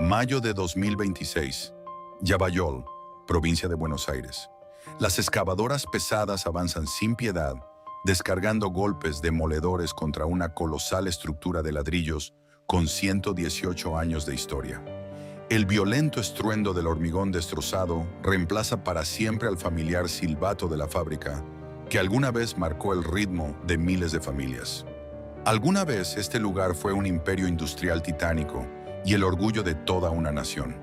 Mayo de 2026. Yavayol, provincia de Buenos Aires. Las excavadoras pesadas avanzan sin piedad, descargando golpes demoledores contra una colosal estructura de ladrillos con 118 años de historia. El violento estruendo del hormigón destrozado reemplaza para siempre al familiar silbato de la fábrica, que alguna vez marcó el ritmo de miles de familias. Alguna vez este lugar fue un imperio industrial titánico y el orgullo de toda una nación.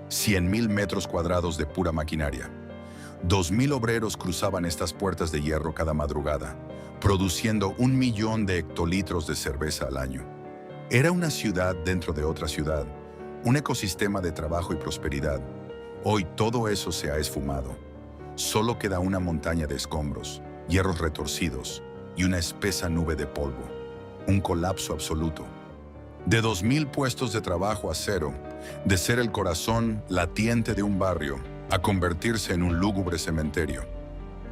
100.000 metros cuadrados de pura maquinaria. 2.000 obreros cruzaban estas puertas de hierro cada madrugada, produciendo 1 millón de hectolitros de cerveza al año. Era una ciudad dentro de otra ciudad, un ecosistema de trabajo y prosperidad. Hoy todo eso se ha esfumado. Solo queda una montaña de escombros, hierros retorcidos y una espesa nube de polvo. Un colapso absoluto. De 2.000 puestos de trabajo a cero, de ser el corazón latiente de un barrio, a convertirse en un lúgubre cementerio.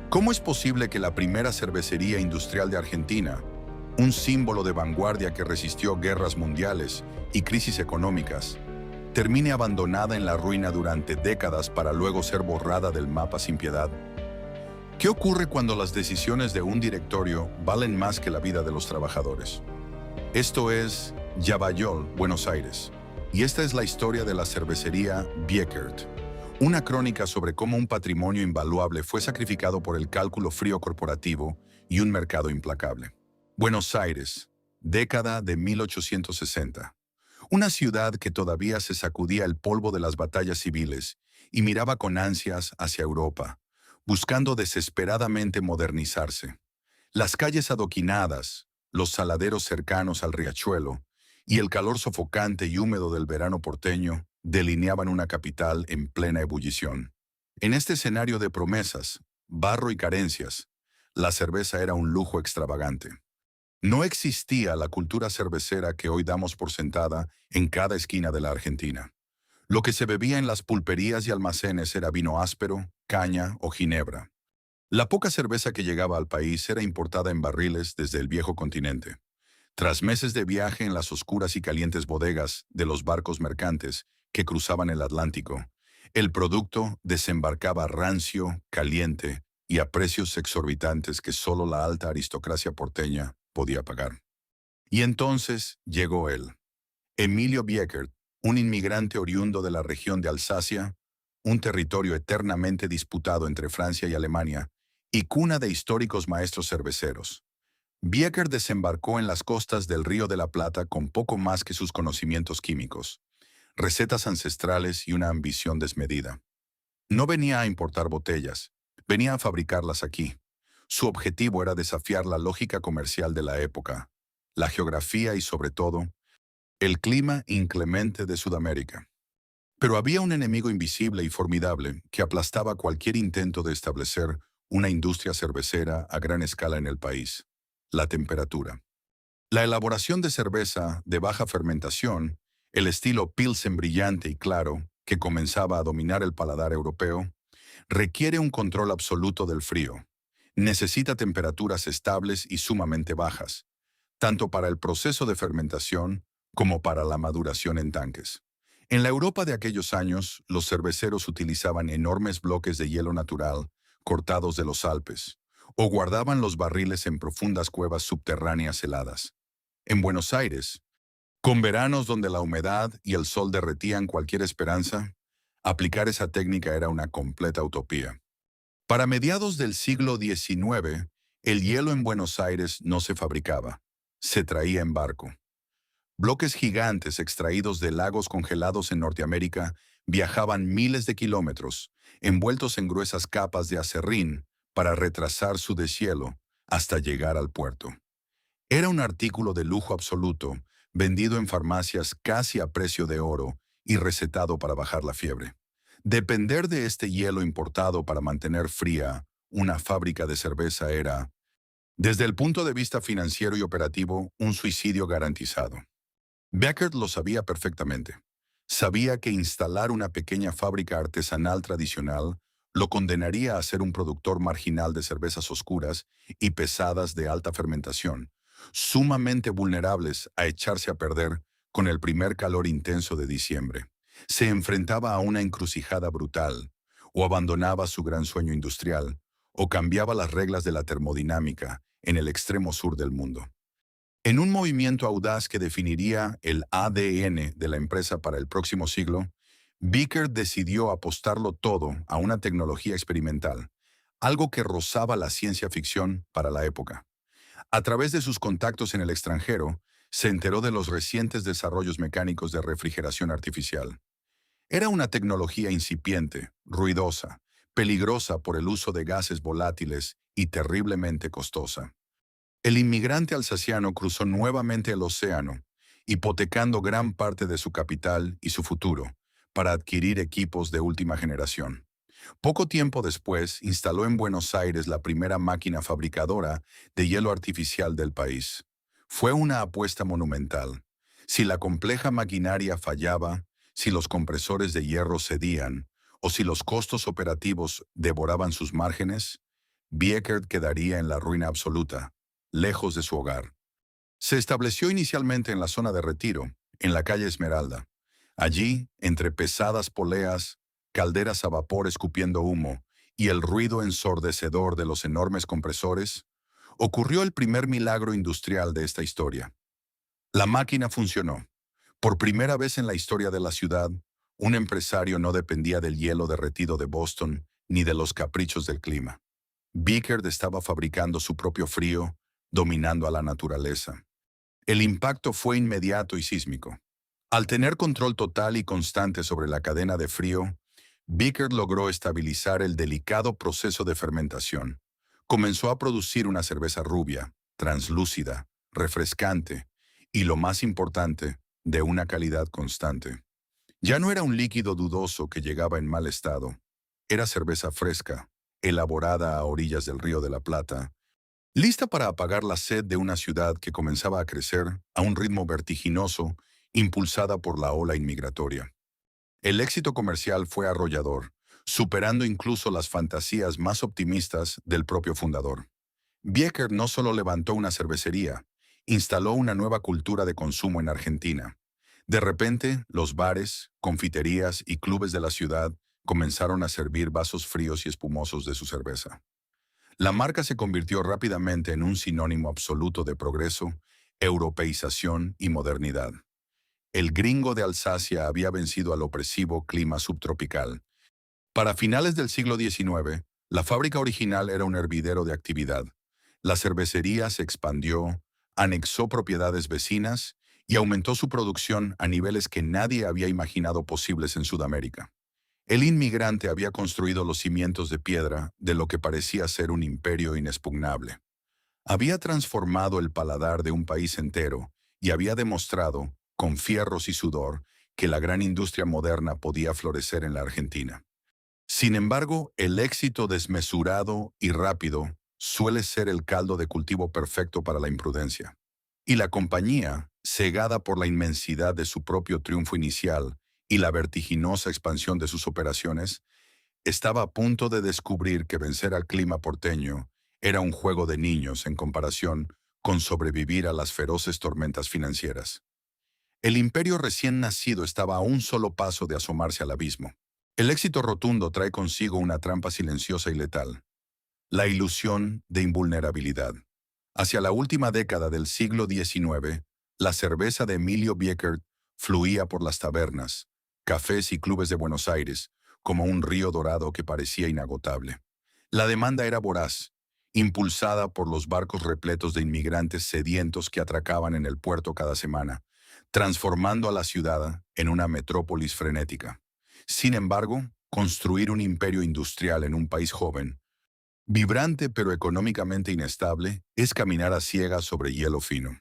¿Cómo es posible que la primera cervecería industrial de Argentina, un símbolo de vanguardia que resistió guerras mundiales y crisis económicas, termine abandonada en la ruina durante décadas para luego ser borrada del mapa sin piedad? ¿Qué ocurre cuando las decisiones de un directorio valen más que la vida de los trabajadores? Esto es Yavayol, Buenos Aires, y esta es la historia de la cervecería Biekert, una crónica sobre cómo un patrimonio invaluable fue sacrificado por el cálculo frío corporativo y un mercado implacable. Buenos Aires, década de 1860. Una ciudad que todavía se sacudía el polvo de las batallas civiles y miraba con ansias hacia Europa, buscando desesperadamente modernizarse. Las calles adoquinadas, los saladeros cercanos al riachuelo y el calor sofocante y húmedo del verano porteño delineaban una capital en plena ebullición. En este escenario de promesas, barro y carencias, la cerveza era un lujo extravagante. No existía la cultura cervecera que hoy damos por sentada en cada esquina de la Argentina. Lo que se bebía en las pulperías y almacenes era vino áspero, caña o ginebra. La poca cerveza que llegaba al país era importada en barriles desde el viejo continente. Tras meses de viaje en las oscuras y calientes bodegas de los barcos mercantes que cruzaban el Atlántico, el producto desembarcaba rancio, caliente y a precios exorbitantes que solo la alta aristocracia porteña podía pagar. Y entonces llegó él, Emilio Biekert, un inmigrante oriundo de la región de Alsacia, un territorio eternamente disputado entre Francia y Alemania, y cuna de históricos maestros cerveceros. Biekert desembarcó en las costas del Río de la Plata con poco más que sus conocimientos químicos, recetas ancestrales y una ambición desmedida. No venía a importar botellas, venía a fabricarlas aquí. Su objetivo era desafiar la lógica comercial de la época, la geografía y, sobre todo, el clima inclemente de Sudamérica. Pero había un enemigo invisible y formidable que aplastaba cualquier intento de establecer una industria cervecera a gran escala en el país: la temperatura. La elaboración de cerveza de baja fermentación, el estilo Pilsen brillante y claro, que comenzaba a dominar el paladar europeo, requiere un control absoluto del frío. Necesita temperaturas estables y sumamente bajas, tanto para el proceso de fermentación como para la maduración en tanques. En la Europa de aquellos años, los cerveceros utilizaban enormes bloques de hielo natural cortados de los Alpes, o guardaban los barriles en profundas cuevas subterráneas heladas. En Buenos Aires, con veranos donde la humedad y el sol derretían cualquier esperanza, aplicar esa técnica era una completa utopía. Para mediados del siglo XIX, el hielo en Buenos Aires no se fabricaba, se traía en barco. Bloques gigantes extraídos de lagos congelados en Norteamérica viajaban miles de kilómetros, envueltos en gruesas capas de acerrín, para retrasar su deshielo hasta llegar al puerto. Era un artículo de lujo absoluto, vendido en farmacias casi a precio de oro y recetado para bajar la fiebre. Depender de este hielo importado para mantener fría una fábrica de cerveza era, desde el punto de vista financiero y operativo, un suicidio garantizado. Biekert lo sabía perfectamente. Sabía que instalar una pequeña fábrica artesanal tradicional lo condenaría a ser un productor marginal de cervezas oscuras y pesadas de alta fermentación, sumamente vulnerables a echarse a perder con el primer calor intenso de diciembre. Se enfrentaba a una encrucijada brutal, o abandonaba su gran sueño industrial, o cambiaba las reglas de la termodinámica en el extremo sur del mundo. En un movimiento audaz que definiría el ADN de la empresa para el próximo siglo, Beaker decidió apostarlo todo a una tecnología experimental, algo que rozaba la ciencia ficción para la época. A través de sus contactos en el extranjero, se enteró de los recientes desarrollos mecánicos de refrigeración artificial. Era una tecnología incipiente, ruidosa, peligrosa por el uso de gases volátiles y terriblemente costosa. El inmigrante alsaciano cruzó nuevamente el océano, hipotecando gran parte de su capital y su futuro, para adquirir equipos de última generación. Poco tiempo después, instaló en Buenos Aires la primera máquina fabricadora de hielo artificial del país. Fue una apuesta monumental. Si la compleja maquinaria fallaba, si los compresores de hierro cedían, o si los costos operativos devoraban sus márgenes, Beaker quedaría en la ruina absoluta, lejos de su hogar. Se estableció inicialmente en la zona de Retiro, en la calle Esmeralda. Allí, entre pesadas poleas, calderas a vapor escupiendo humo y el ruido ensordecedor de los enormes compresores, ocurrió el primer milagro industrial de esta historia. La máquina funcionó. Por primera vez en la historia de la ciudad, un empresario no dependía del hielo derretido de Boston ni de los caprichos del clima. Beaker estaba fabricando su propio frío, dominando a la naturaleza. El impacto fue inmediato y sísmico. Al tener control total y constante sobre la cadena de frío, Beaker logró estabilizar el delicado proceso de fermentación. Comenzó a producir una cerveza rubia, translúcida, refrescante y, lo más importante, de una calidad constante. Ya no era un líquido dudoso que llegaba en mal estado. Era cerveza fresca, elaborada a orillas del Río de la Plata, lista para apagar la sed de una ciudad que comenzaba a crecer a un ritmo vertiginoso, impulsada por la ola inmigratoria. El éxito comercial fue arrollador, superando incluso las fantasías más optimistas del propio fundador. Beaker no solo levantó una cervecería, instaló una nueva cultura de consumo en Argentina. De repente, los bares, confiterías y clubes de la ciudad comenzaron a servir vasos fríos y espumosos de su cerveza. La marca se convirtió rápidamente en un sinónimo absoluto de progreso, europeización y modernidad. El gringo de Alsacia había vencido al opresivo clima subtropical. Para finales del siglo XIX, la fábrica original era un hervidero de actividad. La cervecería se expandió, anexó propiedades vecinas y aumentó su producción a niveles que nadie había imaginado posibles en Sudamérica. El inmigrante había construido los cimientos de piedra de lo que parecía ser un imperio inexpugnable. Había transformado el paladar de un país entero y había demostrado, con fierros y sudor, que la gran industria moderna podía florecer en la Argentina. Sin embargo, el éxito desmesurado y rápido suele ser el caldo de cultivo perfecto para la imprudencia. Y la compañía, cegada por la inmensidad de su propio triunfo inicial y la vertiginosa expansión de sus operaciones, estaba a punto de descubrir que vencer al clima porteño era un juego de niños en comparación con sobrevivir a las feroces tormentas financieras. El imperio recién nacido estaba a un solo paso de asomarse al abismo. El éxito rotundo trae consigo una trampa silenciosa y letal: la ilusión de invulnerabilidad. Hacia la última década del siglo XIX, la cerveza de Emilio Beaker fluía por las tabernas, cafés y clubes de Buenos Aires, como un río dorado que parecía inagotable. La demanda era voraz, impulsada por los barcos repletos de inmigrantes sedientos que atracaban en el puerto cada semana, transformando a la ciudad en una metrópolis frenética. Sin embargo, construir un imperio industrial en un país joven, vibrante pero económicamente inestable, es caminar a ciegas sobre hielo fino.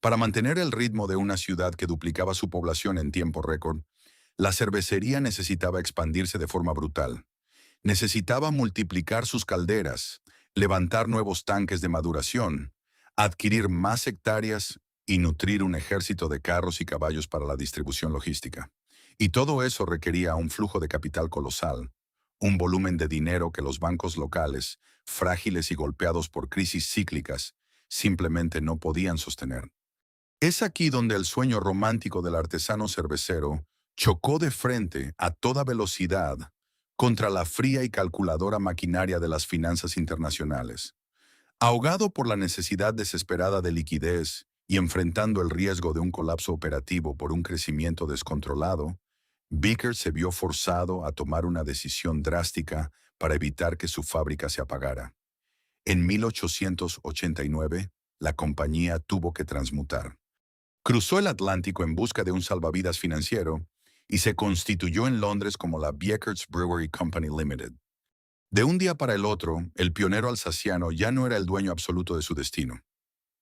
Para mantener el ritmo de una ciudad que duplicaba su población en tiempo récord, la cervecería necesitaba expandirse de forma brutal. Necesitaba multiplicar sus calderas, levantar nuevos tanques de maduración, adquirir más hectáreas y nutrir un ejército de carros y caballos para la distribución logística. Y todo eso requería un flujo de capital colosal, un volumen de dinero que los bancos locales, frágiles y golpeados por crisis cíclicas, simplemente no podían sostener. Es aquí donde el sueño romántico del artesano cervecero chocó de frente a toda velocidad contra la fría y calculadora maquinaria de las finanzas internacionales. Ahogado por la necesidad desesperada de liquidez y enfrentando el riesgo de un colapso operativo por un crecimiento descontrolado, Vickers se vio forzado a tomar una decisión drástica para evitar que su fábrica se apagara. En 1889, la compañía tuvo que transmutar. Cruzó el Atlántico en busca de un salvavidas financiero y se constituyó en Londres como la Vickers Brewery Company Limited. De un día para el otro, el pionero alsaciano ya no era el dueño absoluto de su destino.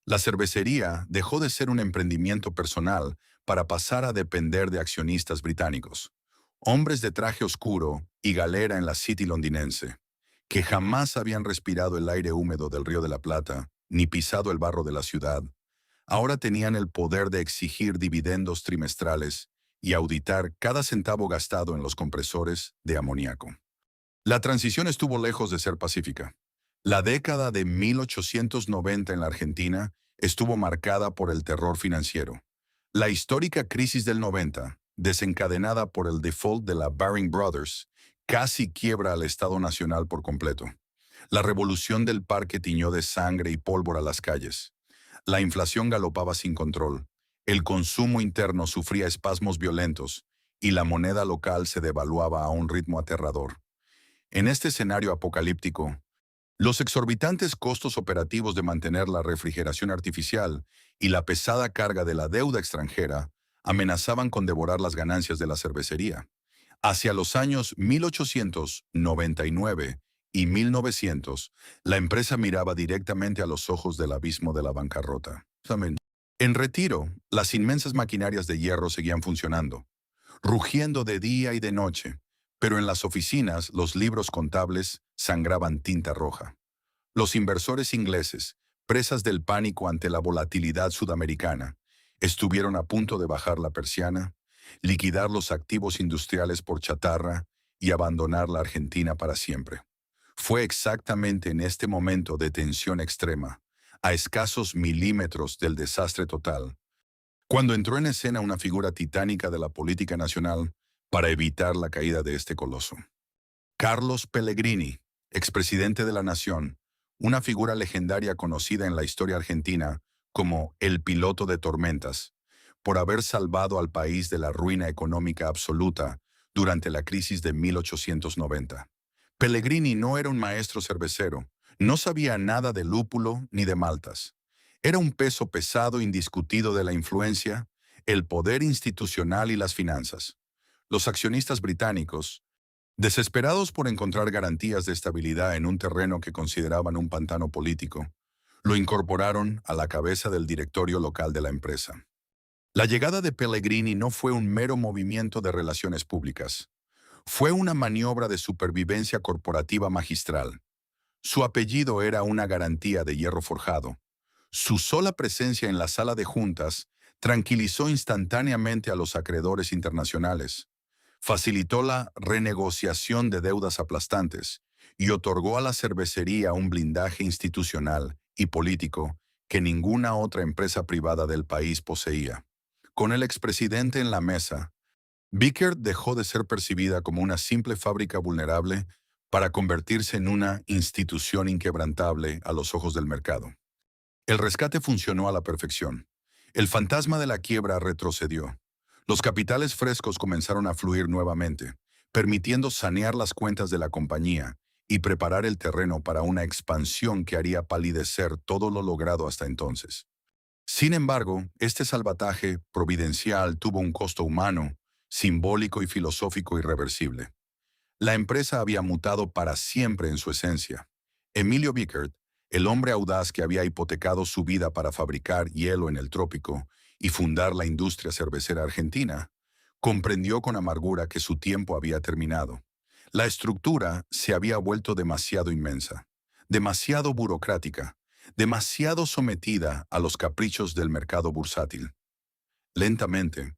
La cervecería dejó de ser un emprendimiento personal para pasar a depender de accionistas británicos, hombres de traje oscuro y galera en la City londinense, que jamás habían respirado el aire húmedo del Río de la Plata ni pisado el barro de la ciudad. Ahora tenían el poder de exigir dividendos trimestrales y auditar cada centavo gastado en los compresores de amoníaco. La transición estuvo lejos de ser pacífica. La década de 1890 en la Argentina estuvo marcada por el terror financiero. La histórica crisis del 90, desencadenada por el default de la Baring Brothers, casi quiebra al Estado Nacional por completo. La revolución del parque tiñó de sangre y pólvora las calles. La inflación galopaba sin control. El consumo interno sufría espasmos violentos y la moneda local se devaluaba a un ritmo aterrador. En este escenario apocalíptico, los exorbitantes costos operativos de mantener la refrigeración artificial y la pesada carga de la deuda extranjera amenazaban con devorar las ganancias de la cervecería. Hacia los años 1899 y 1900, la empresa miraba directamente a los ojos del abismo de la bancarrota. En retiro, las inmensas maquinarias de hierro seguían funcionando, rugiendo de día y de noche, pero en las oficinas los libros contables sangraban tinta roja. Los inversores ingleses, presas del pánico ante la volatilidad sudamericana, estuvieron a punto de bajar la persiana, liquidar los activos industriales por chatarra y abandonar la Argentina para siempre. Fue exactamente en este momento de tensión extrema, a escasos milímetros del desastre total, cuando entró en escena una figura titánica de la política nacional para evitar la caída de este coloso. Carlos Pellegrini, expresidente de la Nación, una figura legendaria conocida en la historia argentina como el piloto de tormentas, por haber salvado al país de la ruina económica absoluta durante la crisis de 1890. Pellegrini no era un maestro cervecero, no sabía nada de lúpulo ni de maltas. Era un peso pesado indiscutido de la influencia, el poder institucional y las finanzas. Los accionistas británicos, desesperados por encontrar garantías de estabilidad en un terreno que consideraban un pantano político, lo incorporaron a la cabeza del directorio local de la empresa. La llegada de Pellegrini no fue un mero movimiento de relaciones públicas. Fue una maniobra de supervivencia corporativa magistral. Su apellido era una garantía de hierro forjado. Su sola presencia en la sala de juntas tranquilizó instantáneamente a los acreedores internacionales, facilitó la renegociación de deudas aplastantes y otorgó a la cervecería un blindaje institucional y político que ninguna otra empresa privada del país poseía. Con el expresidente en la mesa, Vickers dejó de ser percibida como una simple fábrica vulnerable para convertirse en una institución inquebrantable a los ojos del mercado. El rescate funcionó a la perfección. El fantasma de la quiebra retrocedió. Los capitales frescos comenzaron a fluir nuevamente, permitiendo sanear las cuentas de la compañía y preparar el terreno para una expansión que haría palidecer todo lo logrado hasta entonces. Sin embargo, este salvataje providencial tuvo un costo humano, simbólico y filosófico irreversible. La empresa había mutado para siempre en su esencia. Emilio Vickers, el hombre audaz que había hipotecado su vida para fabricar hielo en el trópico y fundar la industria cervecera argentina, comprendió con amargura que su tiempo había terminado. La estructura se había vuelto demasiado inmensa, demasiado burocrática, demasiado sometida a los caprichos del mercado bursátil. Lentamente,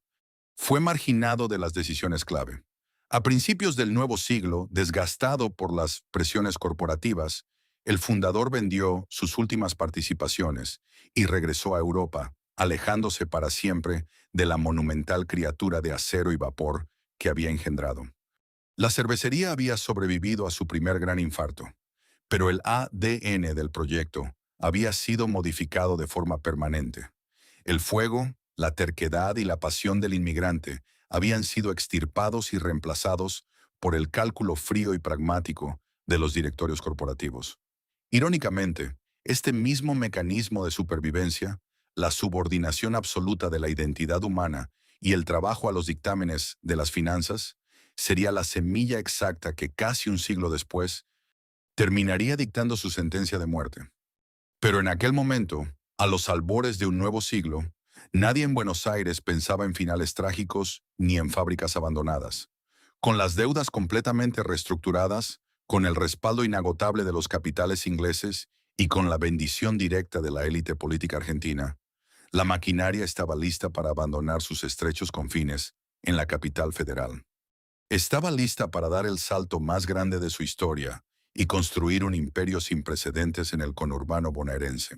fue marginado de las decisiones clave. A principios del nuevo siglo, desgastado por las presiones corporativas, el fundador vendió sus últimas participaciones y regresó a Europa, alejándose para siempre de la monumental criatura de acero y vapor que había engendrado. La cervecería había sobrevivido a su primer gran infarto, pero el ADN del proyecto había sido modificado de forma permanente. El fuego, la terquedad y la pasión del inmigrante habían sido extirpados y reemplazados por el cálculo frío y pragmático de los directorios corporativos. Irónicamente, este mismo mecanismo de supervivencia, la subordinación absoluta de la identidad humana y el trabajo a los dictámenes de las finanzas, sería la semilla exacta que casi un siglo después terminaría dictando su sentencia de muerte. Pero en aquel momento, a los albores de un nuevo siglo, nadie en Buenos Aires pensaba en finales trágicos ni en fábricas abandonadas. Con las deudas completamente reestructuradas, con el respaldo inagotable de los capitales ingleses y con la bendición directa de la élite política argentina, la maquinaria estaba lista para abandonar sus estrechos confines en la capital federal. Estaba lista para dar el salto más grande de su historia y construir un imperio sin precedentes en el conurbano bonaerense.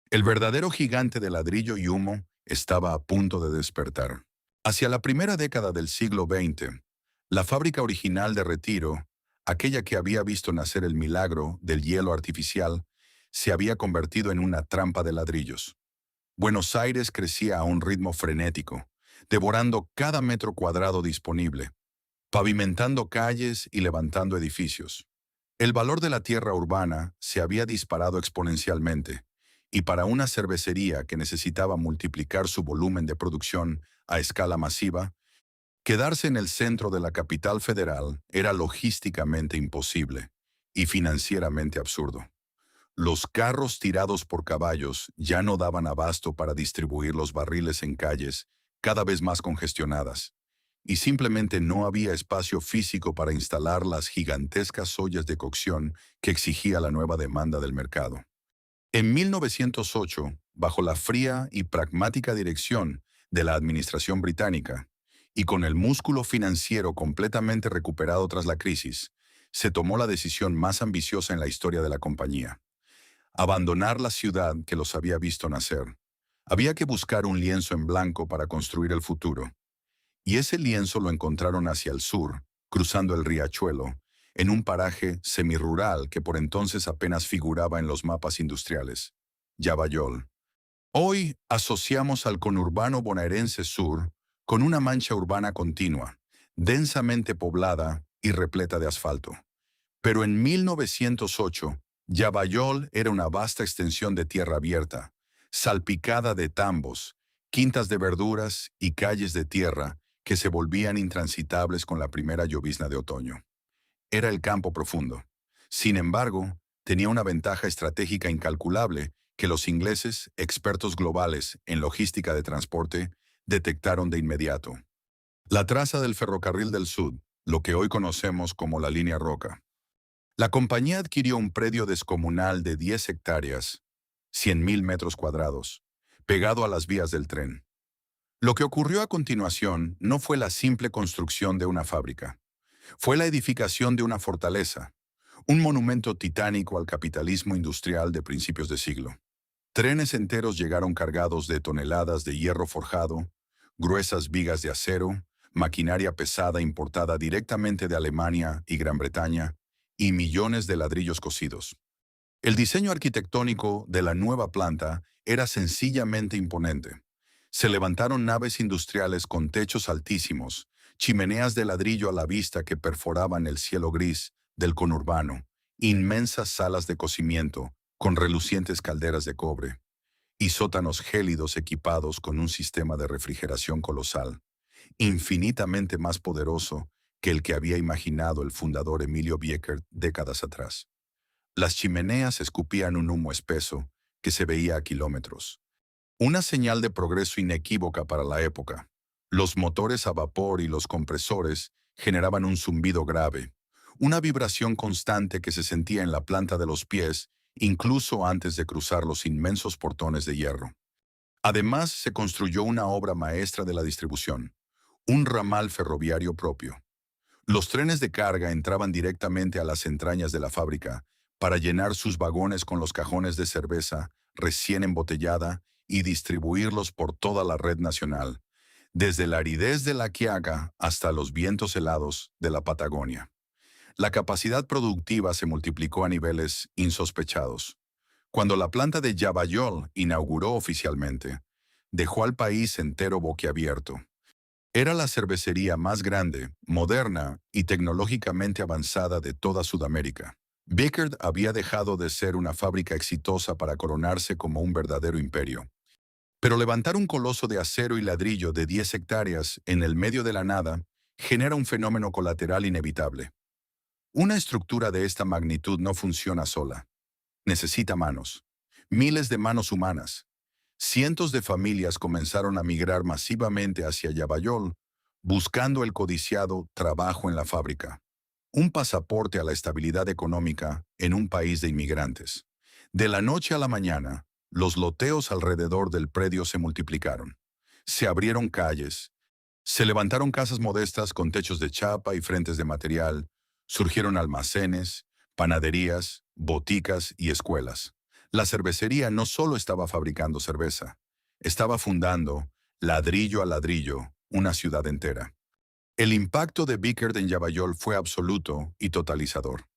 El verdadero gigante de ladrillo y humo estaba a punto de despertar. Hacia la primera década del siglo XX, la fábrica original de Retiro, aquella que había visto nacer el milagro del hielo artificial, se había convertido en una trampa de ladrillos. Buenos Aires crecía a un ritmo frenético, devorando cada metro cuadrado disponible, pavimentando calles y levantando edificios. El valor de la tierra urbana se había disparado exponencialmente, y para una cervecería que necesitaba multiplicar su volumen de producción a escala masiva, quedarse en el centro de la capital federal era logísticamente imposible y financieramente absurdo. Los carros tirados por caballos ya no daban abasto para distribuir los barriles en calles cada vez más congestionadas, y simplemente no había espacio físico para instalar las gigantescas ollas de cocción que exigía la nueva demanda del mercado. En 1908, bajo la fría y pragmática dirección de la administración británica, y con el músculo financiero completamente recuperado tras la crisis, se tomó la decisión más ambiciosa en la historia de la compañía: abandonar la ciudad que los había visto nacer. Había que buscar un lienzo en blanco para construir el futuro. Y ese lienzo lo encontraron hacia el sur, cruzando el riachuelo, en un paraje semirural que por entonces apenas figuraba en los mapas industriales: Yavayol. Hoy asociamos al conurbano bonaerense sur con una mancha urbana continua, densamente poblada y repleta de asfalto. Pero en 1908, Yavayol era una vasta extensión de tierra abierta, salpicada de tambos, quintas de verduras y calles de tierra que se volvían intransitables con la primera llovizna de otoño. Era el campo profundo. Sin embargo, tenía una ventaja estratégica incalculable que los ingleses, expertos globales en logística de transporte, detectaron de inmediato: la traza del ferrocarril del Sud, lo que hoy conocemos como la Línea Roca. La compañía adquirió un predio descomunal de 10 hectáreas, 100.000 metros cuadrados, pegado a las vías del tren. Lo que ocurrió a continuación no fue la simple construcción de una fábrica. Fue la edificación de una fortaleza, un monumento titánico al capitalismo industrial de principios de siglo. Trenes enteros llegaron cargados de toneladas de hierro forjado, gruesas vigas de acero, maquinaria pesada importada directamente de Alemania y Gran Bretaña, y millones de ladrillos cocidos. El diseño arquitectónico de la nueva planta era sencillamente imponente. Se levantaron naves industriales con techos altísimos, chimeneas de ladrillo a la vista que perforaban el cielo gris del conurbano, inmensas salas de cocimiento con relucientes calderas de cobre, y sótanos gélidos equipados con un sistema de refrigeración colosal, infinitamente más poderoso que el que había imaginado el fundador Emilio Bieckert décadas atrás. Las chimeneas escupían un humo espeso que se veía a kilómetros. Una señal de progreso inequívoca para la época. Los motores a vapor y los compresores generaban un zumbido grave, una vibración constante que se sentía en la planta de los pies, incluso antes de cruzar los inmensos portones de hierro. Además, se construyó una obra maestra de la distribución, un ramal ferroviario propio. Los trenes de carga entraban directamente a las entrañas de la fábrica para llenar sus vagones con los cajones de cerveza recién embotellada y distribuirlos por toda la red nacional, desde la aridez de la Quiaga hasta los vientos helados de la Patagonia. La capacidad productiva se multiplicó a niveles insospechados. Cuando la planta de Yavayol inauguró oficialmente, dejó al país entero boquiabierto. Era la cervecería más grande, moderna y tecnológicamente avanzada de toda Sudamérica. Bickert había dejado de ser una fábrica exitosa para coronarse como un verdadero imperio. Pero levantar un coloso de acero y ladrillo de 10 hectáreas en el medio de la nada genera un fenómeno colateral inevitable. Una estructura de esta magnitud no funciona sola. Necesita manos. Miles de manos humanas. Cientos de familias comenzaron a migrar masivamente hacia Yavayol, buscando el codiciado trabajo en la fábrica. Un pasaporte a la estabilidad económica en un país de inmigrantes. De la noche a la mañana, los loteos alrededor del predio se multiplicaron. Se abrieron calles. Se levantaron casas modestas con techos de chapa y frentes de material. Surgieron almacenes, panaderías, boticas y escuelas. La cervecería no solo estaba fabricando cerveza, estaba fundando, ladrillo a ladrillo, una ciudad entera. El impacto de Bickert en Yavayol fue absoluto y totalizador.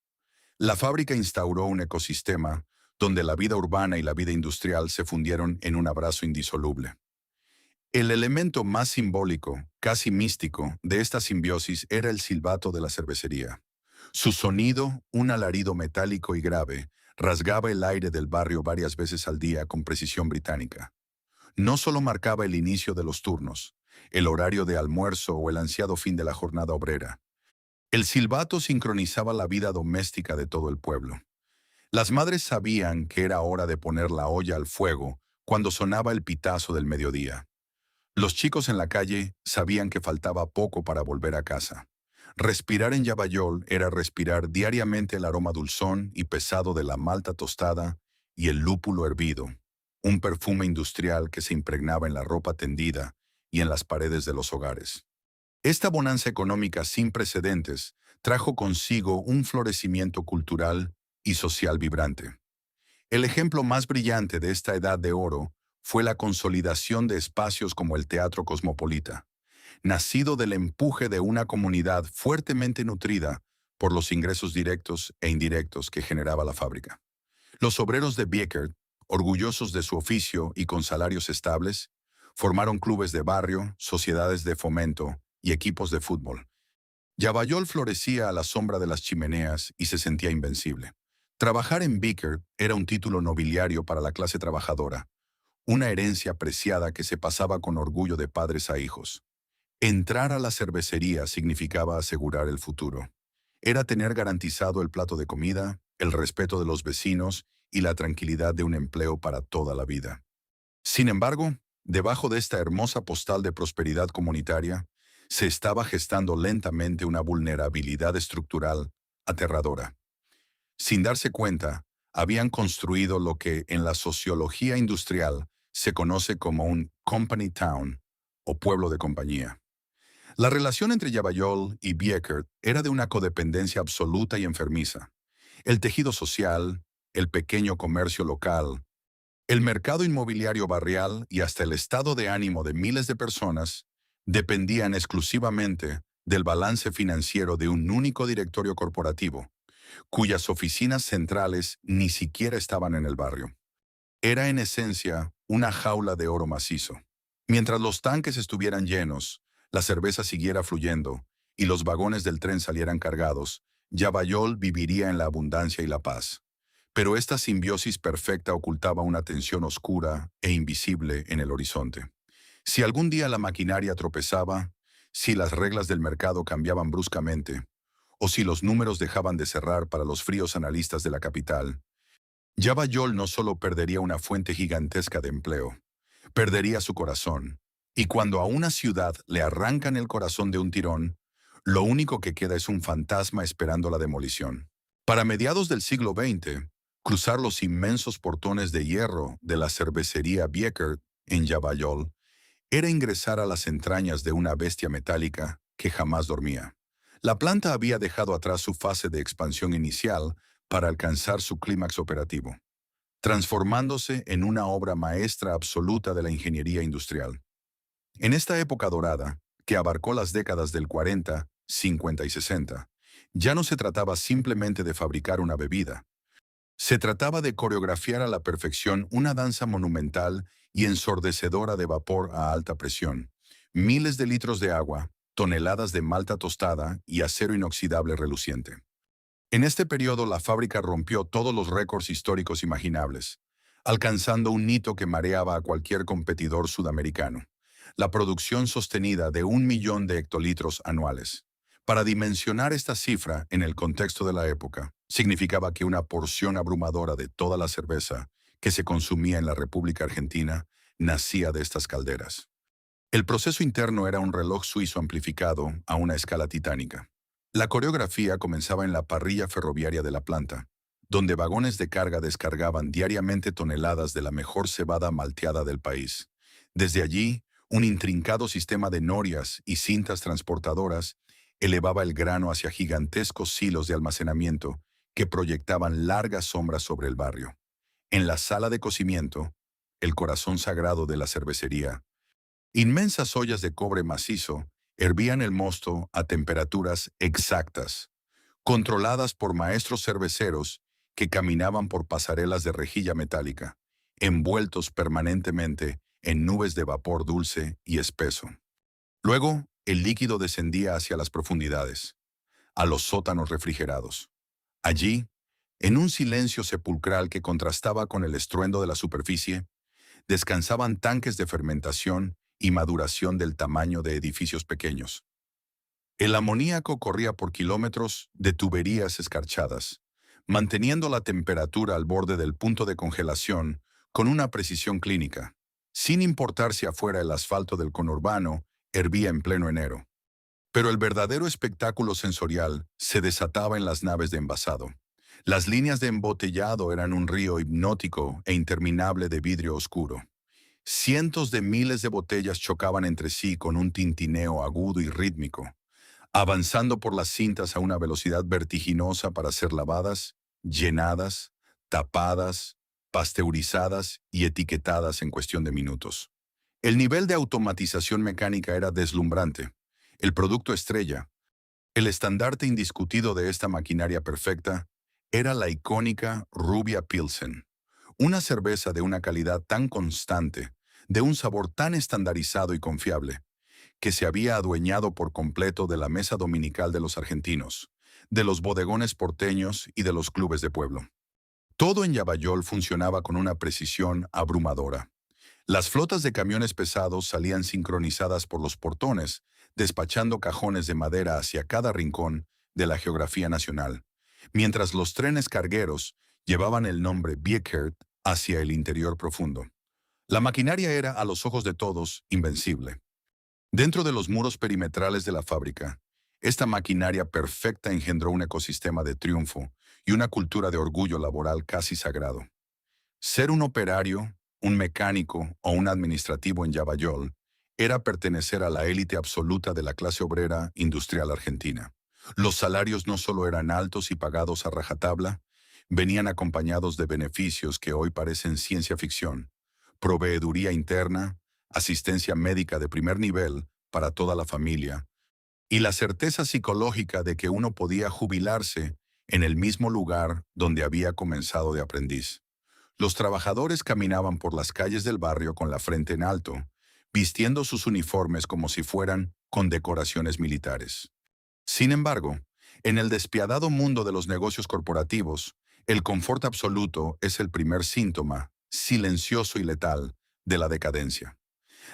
La fábrica instauró un ecosistema donde la vida urbana y la vida industrial se fundieron en un abrazo indisoluble. El elemento más simbólico, casi místico, de esta simbiosis era el silbato de la cervecería. Su sonido, un alarido metálico y grave, rasgaba el aire del barrio varias veces al día con precisión británica. No solo marcaba el inicio de los turnos, el horario de almuerzo o el ansiado fin de la jornada obrera. El silbato sincronizaba la vida doméstica de todo el pueblo. Las madres sabían que era hora de poner la olla al fuego cuando sonaba el pitazo del mediodía. Los chicos en la calle sabían que faltaba poco para volver a casa. Respirar en Yavayol era respirar diariamente el aroma dulzón y pesado de la malta tostada y el lúpulo hervido, un perfume industrial que se impregnaba en la ropa tendida y en las paredes de los hogares. Esta bonanza económica sin precedentes trajo consigo un florecimiento cultural y social vibrante. El ejemplo más brillante de esta edad de oro fue la consolidación de espacios como el Teatro Cosmopolita, nacido del empuje de una comunidad fuertemente nutrida por los ingresos directos e indirectos que generaba la fábrica. Los obreros de Bickert, orgullosos de su oficio y con salarios estables, formaron clubes de barrio, sociedades de fomento y equipos de fútbol. Yavayol florecía a la sombra de las chimeneas y se sentía invencible. Trabajar en Bickert era un título nobiliario para la clase trabajadora, una herencia preciada que se pasaba con orgullo de padres a hijos. Entrar a la cervecería significaba asegurar el futuro. Era tener garantizado el plato de comida, el respeto de los vecinos y la tranquilidad de un empleo para toda la vida. Sin embargo, debajo de esta hermosa postal de prosperidad comunitaria, se estaba gestando lentamente una vulnerabilidad estructural aterradora. Sin darse cuenta, habían construido lo que en la sociología industrial se conoce como un company town o pueblo de compañía. La relación entre Yavayol y Bickert era de una codependencia absoluta y enfermiza. El tejido social, el pequeño comercio local, el mercado inmobiliario barrial y hasta el estado de ánimo de miles de personas dependían exclusivamente del balance financiero de un único directorio corporativo, cuyas oficinas centrales ni siquiera estaban en el barrio. Era en esencia una jaula de oro macizo. Mientras los tanques estuvieran llenos, la cerveza siguiera fluyendo y los vagones del tren salieran cargados, Yavayol viviría en la abundancia y la paz. Pero esta simbiosis perfecta ocultaba una tensión oscura e invisible en el horizonte. Si algún día la maquinaria tropezaba, si las reglas del mercado cambiaban bruscamente, o si los números dejaban de cerrar para los fríos analistas de la capital, Yavayol no solo perdería una fuente gigantesca de empleo, perdería su corazón. Y cuando a una ciudad le arrancan el corazón de un tirón, lo único que queda es un fantasma esperando la demolición. Para mediados del siglo XX, cruzar los inmensos portones de hierro de la cervecería Bickert en Yavayol era ingresar a las entrañas de una bestia metálica que jamás dormía. La planta había dejado atrás su fase de expansión inicial para alcanzar su clímax operativo. transformándose en una obra maestra absoluta de la ingeniería industrial. En esta época dorada, que abarcó las décadas del 40, 50 y 60, ya no se trataba simplemente de fabricar una bebida. Se trataba de coreografiar a la perfección una danza monumental y ensordecedora de vapor a alta presión, miles de litros de agua, toneladas de malta tostada y acero inoxidable reluciente. En este periodo la fábrica rompió todos los récords históricos imaginables, alcanzando un hito que mareaba a cualquier competidor sudamericano: la producción sostenida de 1 millón de hectolitros anuales. Para dimensionar esta cifra en el contexto de la época, significaba que una porción abrumadora de toda la cerveza que se consumía en la República Argentina nacía de estas calderas. El proceso interno era un reloj suizo amplificado a una escala titánica. La coreografía comenzaba en la parrilla ferroviaria de la planta, donde vagones de carga descargaban diariamente toneladas de la mejor cebada malteada del país. Desde allí, un intrincado sistema de norias y cintas transportadoras elevaba el grano hacia gigantescos silos de almacenamiento que proyectaban largas sombras sobre el barrio. En la sala de cocimiento, el corazón sagrado de la cervecería, inmensas ollas de cobre macizo hervían el mosto a temperaturas exactas, controladas por maestros cerveceros que caminaban por pasarelas de rejilla metálica, envueltos permanentemente en nubes de vapor dulce y espeso. Luego, el líquido descendía hacia las profundidades, a los sótanos refrigerados. Allí, en un silencio sepulcral que contrastaba con el estruendo de la superficie, descansaban tanques de fermentación y maduración del tamaño de edificios pequeños. El amoníaco corría por kilómetros de tuberías escarchadas, manteniendo la temperatura al borde del punto de congelación con una precisión clínica, sin importar si afuera el asfalto del conurbano hervía en pleno enero. Pero el verdadero espectáculo sensorial se desataba en las naves de envasado. Las líneas de embotellado eran un río hipnótico e interminable de vidrio oscuro. Cientos de miles de botellas chocaban entre sí con un tintineo agudo y rítmico, avanzando por las cintas a una velocidad vertiginosa para ser lavadas, llenadas, tapadas, pasteurizadas y etiquetadas en cuestión de minutos. El nivel de automatización mecánica era deslumbrante. El producto estrella, el estandarte indiscutido de esta maquinaria perfecta, era la icónica Rubia Pilsen, una cerveza de una calidad tan constante, de un sabor tan estandarizado y confiable, que se había adueñado por completo de la mesa dominical de los argentinos, de los bodegones porteños y de los clubes de pueblo. Todo en Yabayol funcionaba con una precisión abrumadora. Las flotas de camiones pesados salían sincronizadas por los portones, despachando cajones de madera hacia cada rincón de la geografía nacional, mientras los trenes cargueros llevaban el nombre Biekert hacia el interior profundo. La maquinaria era, a los ojos de todos, invencible. Dentro de los muros perimetrales de la fábrica, esta maquinaria perfecta engendró un ecosistema de triunfo y una cultura de orgullo laboral casi sagrado. Ser un operario, un mecánico o un administrativo en Yabayol era pertenecer a la élite absoluta de la clase obrera industrial argentina. Los salarios no solo eran altos y pagados a rajatabla, venían acompañados de beneficios que hoy parecen ciencia ficción: proveeduría interna, asistencia médica de primer nivel para toda la familia, y la certeza psicológica de que uno podía jubilarse en el mismo lugar donde había comenzado de aprendiz. Los trabajadores caminaban por las calles del barrio con la frente en alto, vistiendo sus uniformes como si fueran condecoraciones militares. Sin embargo, en el despiadado mundo de los negocios corporativos, el confort absoluto es el primer síntoma, silencioso y letal, de la decadencia.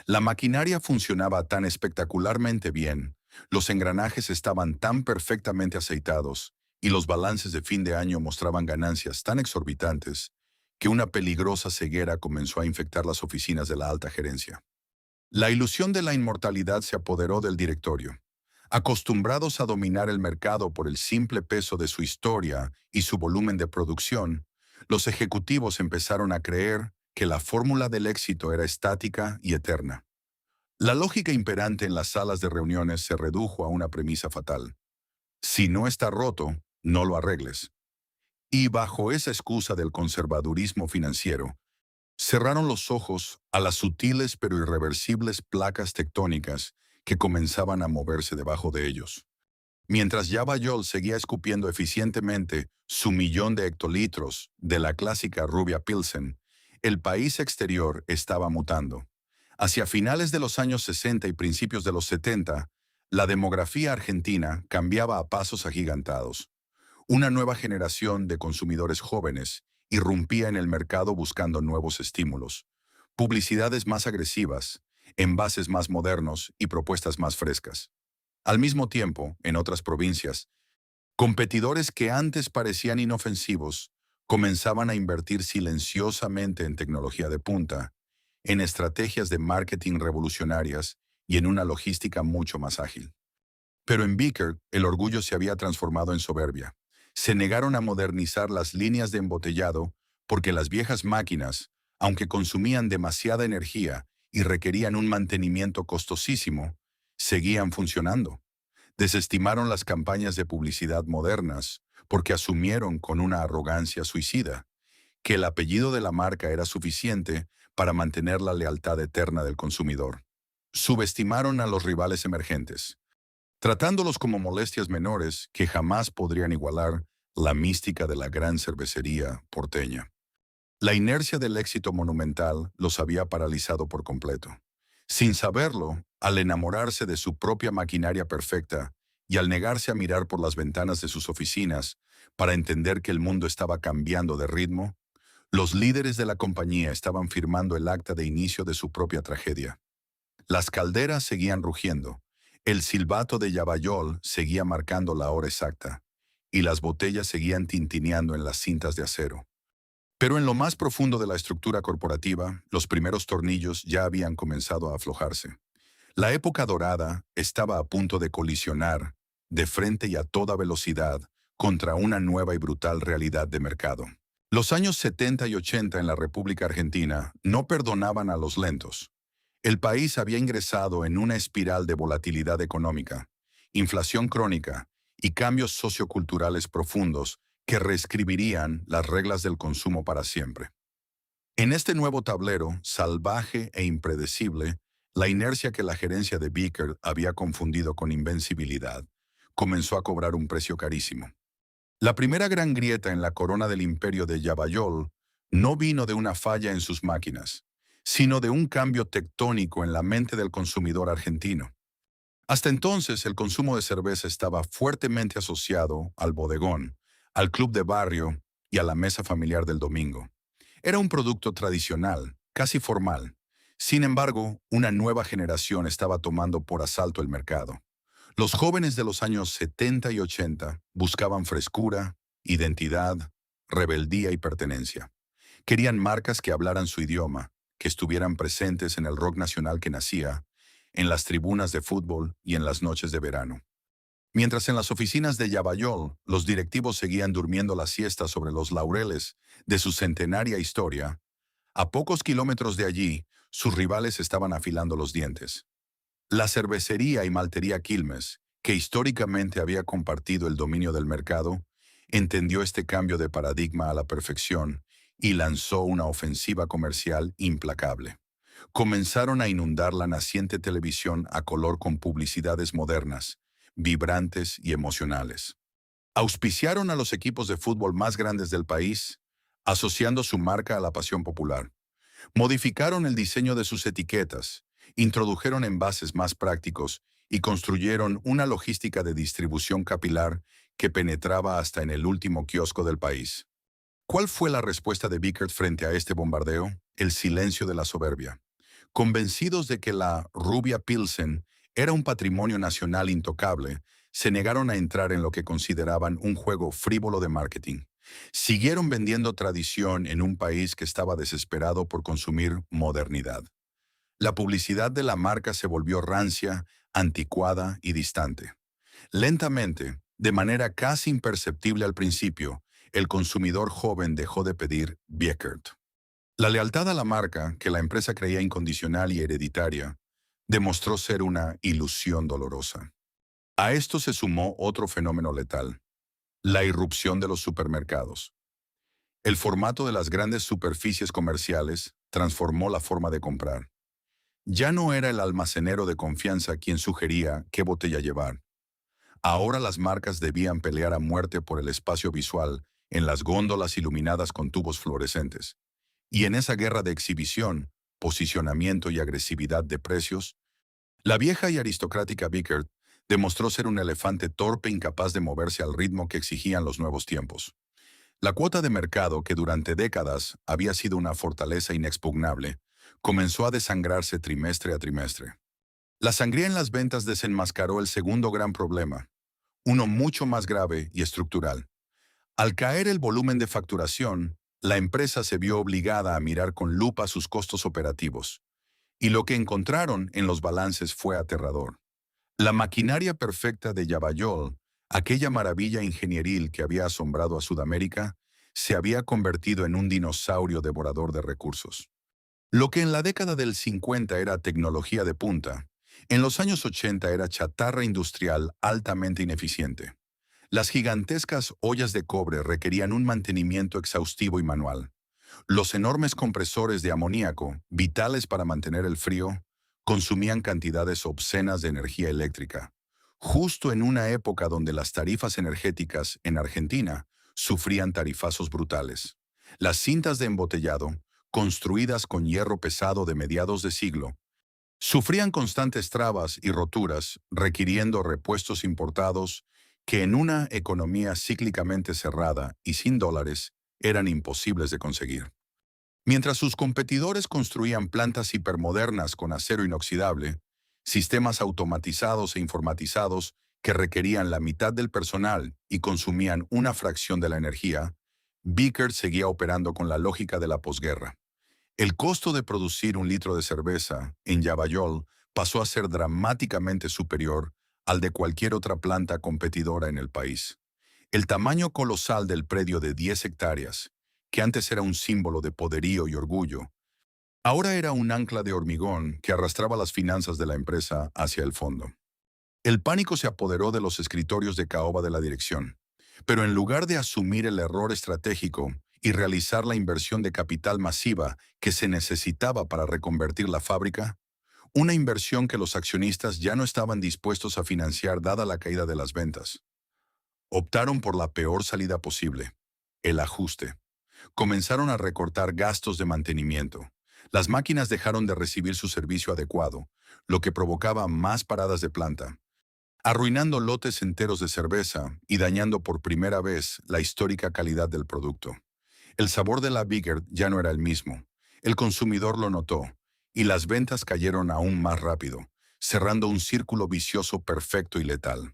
La maquinaria funcionaba tan espectacularmente bien, los engranajes estaban tan perfectamente aceitados y los balances de fin de año mostraban ganancias tan exorbitantes que una peligrosa ceguera comenzó a infectar las oficinas de la alta gerencia. La ilusión de la inmortalidad se apoderó del directorio. Acostumbrados a dominar el mercado por el simple peso de su historia y su volumen de producción, los ejecutivos empezaron a creer que la fórmula del éxito era estática y eterna. La lógica imperante en las salas de reuniones se redujo a una premisa fatal: si no está roto, no lo arregles. Y bajo esa excusa del conservadurismo financiero, cerraron los ojos a las sutiles pero irreversibles placas tectónicas que comenzaban a moverse debajo de ellos. Mientras Yabayol seguía escupiendo eficientemente su millón de hectolitros de la clásica rubia Pilsen, el país exterior estaba mutando. Hacia finales de los años 60 y principios de los 70, la demografía argentina cambiaba a pasos agigantados. Una nueva generación de consumidores jóvenes irrumpía en el mercado buscando nuevos estímulos, publicidades más agresivas, envases más modernos y propuestas más frescas. Al mismo tiempo, en otras provincias, competidores que antes parecían inofensivos comenzaban a invertir silenciosamente en tecnología de punta, en estrategias de marketing revolucionarias y en una logística mucho más ágil. Pero en Beaker, el orgullo se había transformado en soberbia. Se negaron a modernizar las líneas de embotellado porque las viejas máquinas, aunque consumían demasiada energía y requerían un mantenimiento costosísimo, seguían funcionando. Desestimaron las campañas de publicidad modernas porque asumieron con una arrogancia suicida que el apellido de la marca era suficiente para mantener la lealtad eterna del consumidor. Subestimaron a los rivales emergentes, tratándolos como molestias menores que jamás podrían igualar la mística de la gran cervecería porteña. La inercia del éxito monumental los había paralizado por completo. Sin saberlo, al enamorarse de su propia maquinaria perfecta y al negarse a mirar por las ventanas de sus oficinas para entender que el mundo estaba cambiando de ritmo, los líderes de la compañía estaban firmando el acta de inicio de su propia tragedia. Las calderas seguían rugiendo, el silbato de Yabayol seguía marcando la hora exacta, y las botellas seguían tintineando en las cintas de acero. Pero en lo más profundo de la estructura corporativa, los primeros tornillos ya habían comenzado a aflojarse. La época dorada estaba a punto de colisionar, de frente y a toda velocidad, contra una nueva y brutal realidad de mercado. Los años 70 y 80 en la República Argentina no perdonaban a los lentos. El país había ingresado en una espiral de volatilidad económica, inflación crónica y cambios socioculturales profundos que reescribirían las reglas del consumo para siempre. En este nuevo tablero, salvaje e impredecible, la inercia que la gerencia de Beaker había confundido con invencibilidad comenzó a cobrar un precio carísimo. La primera gran grieta en la corona del imperio de Yabayol no vino de una falla en sus máquinas, sino de un cambio tectónico en la mente del consumidor argentino. Hasta entonces, el consumo de cerveza estaba fuertemente asociado al bodegón, al club de barrio y a la mesa familiar del domingo. Era un producto tradicional, casi formal. Sin embargo, una nueva generación estaba tomando por asalto el mercado. Los jóvenes de los años 70 y 80 buscaban frescura, identidad, rebeldía y pertenencia. Querían marcas que hablaran su idioma, que estuvieran presentes en el rock nacional que nacía, en las tribunas de fútbol y en las noches de verano. Mientras en las oficinas de Yabayol, los directivos seguían durmiendo la siesta sobre los laureles de su centenaria historia, a pocos kilómetros de allí, sus rivales estaban afilando los dientes. La cervecería y maltería Quilmes, que históricamente había compartido el dominio del mercado, entendió este cambio de paradigma a la perfección y lanzó una ofensiva comercial implacable. Comenzaron a inundar la naciente televisión a color con publicidades modernas, vibrantes y emocionales. Auspiciaron a los equipos de fútbol más grandes del país, asociando su marca a la pasión popular. Modificaron el diseño de sus etiquetas, introdujeron envases más prácticos y construyeron una logística de distribución capilar que penetraba hasta en el último kiosco del país. ¿Cuál fue la respuesta de Vickers frente a este bombardeo? El silencio de la soberbia. Convencidos de que la rubia Pilsen era un patrimonio nacional intocable, se negaron a entrar en lo que consideraban un juego frívolo de marketing. Siguieron vendiendo tradición en un país que estaba desesperado por consumir modernidad. La publicidad de la marca se volvió rancia, anticuada y distante. Lentamente, de manera casi imperceptible al principio, el consumidor joven dejó de pedir Biekert. La lealtad a la marca, que la empresa creía incondicional y hereditaria, demostró ser una ilusión dolorosa. A esto se sumó otro fenómeno letal: la irrupción de los supermercados. El formato de las grandes superficies comerciales transformó la forma de comprar. Ya no era el almacenero de confianza quien sugería qué botella llevar. Ahora las marcas debían pelear a muerte por el espacio visual en las góndolas iluminadas con tubos fluorescentes. Y en esa guerra de exhibición, posicionamiento y agresividad de precios, la vieja y aristocrática Vickers demostró ser un elefante torpe incapaz de moverse al ritmo que exigían los nuevos tiempos. La cuota de mercado, que durante décadas había sido una fortaleza inexpugnable, comenzó a desangrarse trimestre a trimestre. La sangría en las ventas desenmascaró el segundo gran problema, uno mucho más grave y estructural. Al caer el volumen de facturación, la empresa se vio obligada a mirar con lupa sus costos operativos, y lo que encontraron en los balances fue aterrador. La maquinaria perfecta de Yabayol, aquella maravilla ingenieril que había asombrado a Sudamérica, se había convertido en un dinosaurio devorador de recursos. Lo que en la década del 50 era tecnología de punta, en los años 80 era chatarra industrial altamente ineficiente. Las gigantescas ollas de cobre requerían un mantenimiento exhaustivo y manual. Los enormes compresores de amoníaco, vitales para mantener el frío, consumían cantidades obscenas de energía eléctrica, justo en una época donde las tarifas energéticas en Argentina sufrían tarifazos brutales. Las cintas de embotellado, construidas con hierro pesado de mediados de siglo, sufrían constantes trabas y roturas, requiriendo repuestos importados que en una economía cíclicamente cerrada y sin dólares eran imposibles de conseguir. Mientras sus competidores construían plantas hipermodernas con acero inoxidable, sistemas automatizados e informatizados que requerían la mitad del personal y consumían una fracción de la energía, Vickers seguía operando con la lógica de la posguerra. El costo de producir un litro de cerveza en Yabayol pasó a ser dramáticamente superior al de cualquier otra planta competidora en el país. El tamaño colosal del predio de 10 hectáreas, que antes era un símbolo de poderío y orgullo, ahora era un ancla de hormigón que arrastraba las finanzas de la empresa hacia el fondo. El pánico se apoderó de los escritorios de caoba de la dirección, pero en lugar de asumir el error estratégico y realizar la inversión de capital masiva que se necesitaba para reconvertir la fábrica, una inversión que los accionistas ya no estaban dispuestos a financiar dada la caída de las ventas, optaron por la peor salida posible, el ajuste. Comenzaron a recortar gastos de mantenimiento. Las máquinas dejaron de recibir su servicio adecuado, lo que provocaba más paradas de planta, arruinando lotes enteros de cerveza y dañando por primera vez la histórica calidad del producto. El sabor de la Vickers ya no era el mismo. El consumidor lo notó, y las ventas cayeron aún más rápido, cerrando un círculo vicioso perfecto y letal.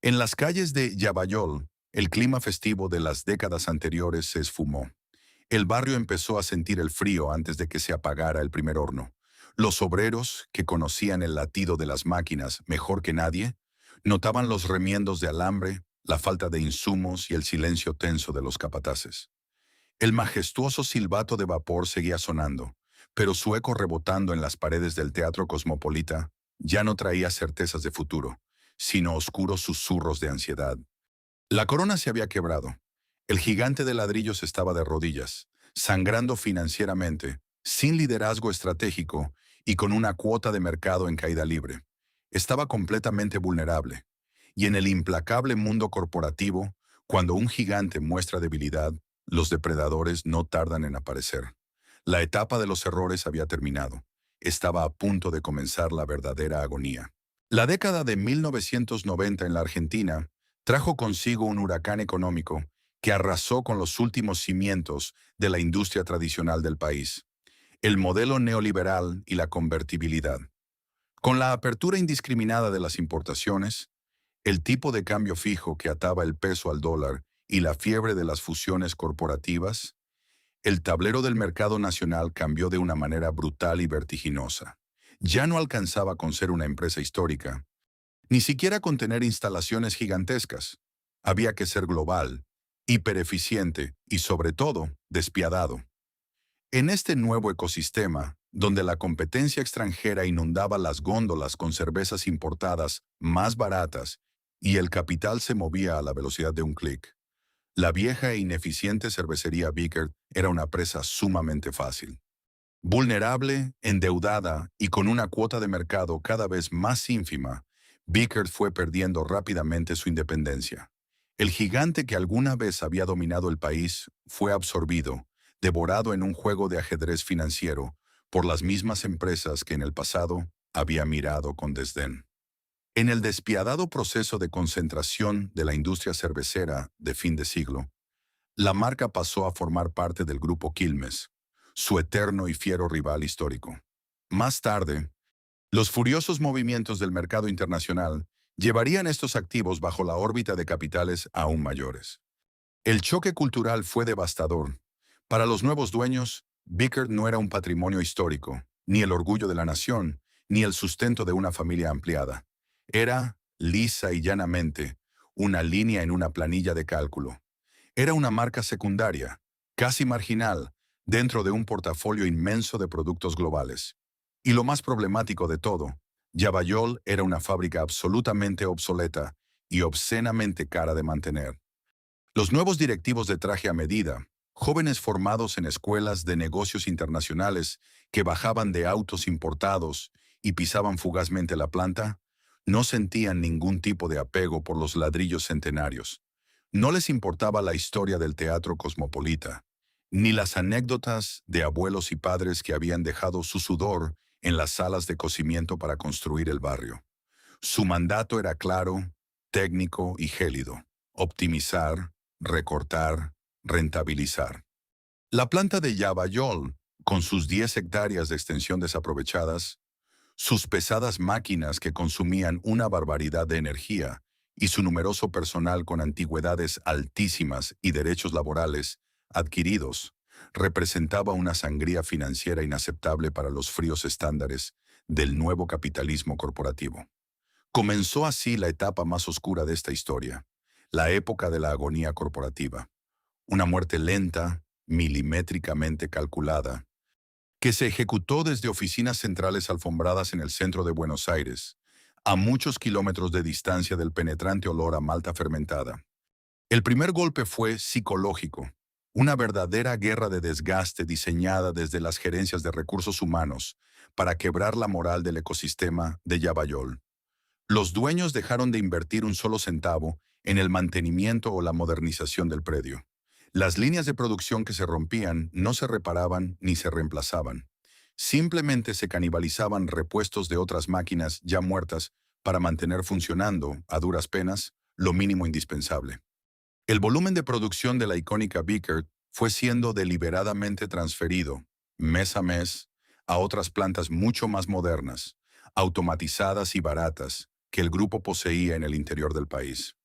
En las calles de Yabayol, el clima festivo de las décadas anteriores se esfumó. El barrio empezó a sentir el frío antes de que se apagara el primer horno. Los obreros, que conocían el latido de las máquinas mejor que nadie, notaban los remiendos de alambre, la falta de insumos y el silencio tenso de los capataces. El majestuoso silbato de vapor seguía sonando, pero su eco rebotando en las paredes del Teatro Cosmopolita ya no traía certezas de futuro, sino oscuros susurros de ansiedad. La corona se había quebrado. El gigante de ladrillos estaba de rodillas, sangrando financieramente, sin liderazgo estratégico y con una cuota de mercado en caída libre. Estaba completamente vulnerable. Y en el implacable mundo corporativo, cuando un gigante muestra debilidad, los depredadores no tardan en aparecer. La etapa de los errores había terminado. Estaba a punto de comenzar la verdadera agonía. La década de 1990 en la Argentina trajo consigo un huracán económico que arrasó con los últimos cimientos de la industria tradicional del país, el modelo neoliberal y la convertibilidad. Con la apertura indiscriminada de las importaciones, el tipo de cambio fijo que ataba el peso al dólar y la fiebre de las fusiones corporativas, el tablero del mercado nacional cambió de una manera brutal y vertiginosa. Ya no alcanzaba con ser una empresa histórica, ni siquiera con tener instalaciones gigantescas. Había que ser global, hipereficiente y, sobre todo, despiadado. En este nuevo ecosistema, donde la competencia extranjera inundaba las góndolas con cervezas importadas más baratas y el capital se movía a la velocidad de un clic, La vieja e ineficiente cervecería Vickert era una presa sumamente fácil. Vulnerable, endeudada y con una cuota de mercado cada vez más ínfima, Vickert fue perdiendo rápidamente su independencia. El gigante que alguna vez había dominado el país fue absorbido, devorado en un juego de ajedrez financiero por las mismas empresas que en el pasado había mirado con desdén. En el despiadado proceso de concentración de la industria cervecera de fin de siglo, la marca pasó a formar parte del grupo Quilmes, su eterno y fiero rival histórico. Más tarde, los furiosos movimientos del mercado internacional llevarían estos activos bajo la órbita de capitales aún mayores. El choque cultural fue devastador. Para los nuevos dueños, Vickert no era un patrimonio histórico, ni el orgullo de la nación, ni el sustento de una familia ampliada. Era, lisa y llanamente, una línea en una planilla de cálculo. Era una marca secundaria, casi marginal, dentro de un portafolio inmenso de productos globales. Y lo más problemático de todo, Yavayol era una fábrica absolutamente obsoleta y obscenamente cara de mantener. Los nuevos directivos de traje a medida, jóvenes formados en escuelas de negocios internacionales que bajaban de autos importados y pisaban fugazmente la planta, no sentían ningún tipo de apego por los ladrillos centenarios. No les importaba la historia del teatro cosmopolita, ni las anécdotas de abuelos y padres que habían dejado su sudor en las salas de cocimiento para construir el barrio. Su mandato era claro, técnico y gélido: optimizar, recortar, rentabilizar. La planta de Yavayol, con sus 10 hectáreas de extensión desaprovechadas, sus pesadas máquinas que consumían una barbaridad de energía y su numeroso personal con antigüedades altísimas y derechos laborales adquiridos, representaba una sangría financiera inaceptable para los fríos estándares del nuevo capitalismo corporativo. Comenzó así la etapa más oscura de esta historia, la época de la agonía corporativa, una muerte lenta, milimétricamente calculada, que se ejecutó desde oficinas centrales alfombradas en el centro de Buenos Aires, a muchos kilómetros de distancia del penetrante olor a malta fermentada. El primer golpe fue psicológico, una verdadera guerra de desgaste diseñada desde las gerencias de recursos humanos para quebrar la moral del ecosistema de Yavayol. Los dueños dejaron de invertir un solo centavo en el mantenimiento o la modernización del predio. Las líneas de producción que se rompían no se reparaban ni se reemplazaban. Simplemente se canibalizaban repuestos de otras máquinas ya muertas para mantener funcionando, a duras penas, lo mínimo indispensable. El volumen de producción de la icónica Vickert fue siendo deliberadamente transferido, mes a mes, a otras plantas mucho más modernas, automatizadas y baratas, que el grupo poseía en el interior del país.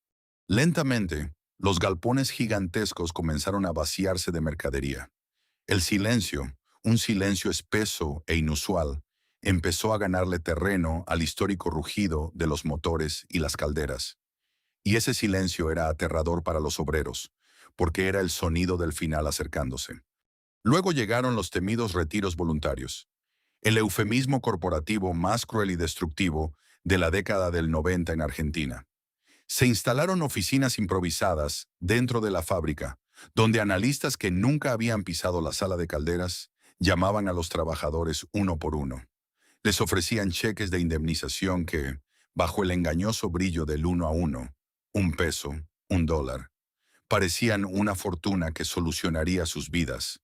Lentamente, los galpones gigantescos comenzaron a vaciarse de mercadería. El silencio, un silencio espeso e inusual, empezó a ganarle terreno al histórico rugido de los motores y las calderas. Y ese silencio era aterrador para los obreros, porque era el sonido del final acercándose. Luego llegaron los temidos retiros voluntarios, el eufemismo corporativo más cruel y destructivo de la década del 90 en Argentina. Se instalaron oficinas improvisadas dentro de la fábrica, donde analistas que nunca habían pisado la sala de calderas llamaban a los trabajadores uno por uno. Les ofrecían cheques de indemnización que, bajo el engañoso brillo del 1 a 1, $1, $1, parecían una fortuna que solucionaría sus vidas,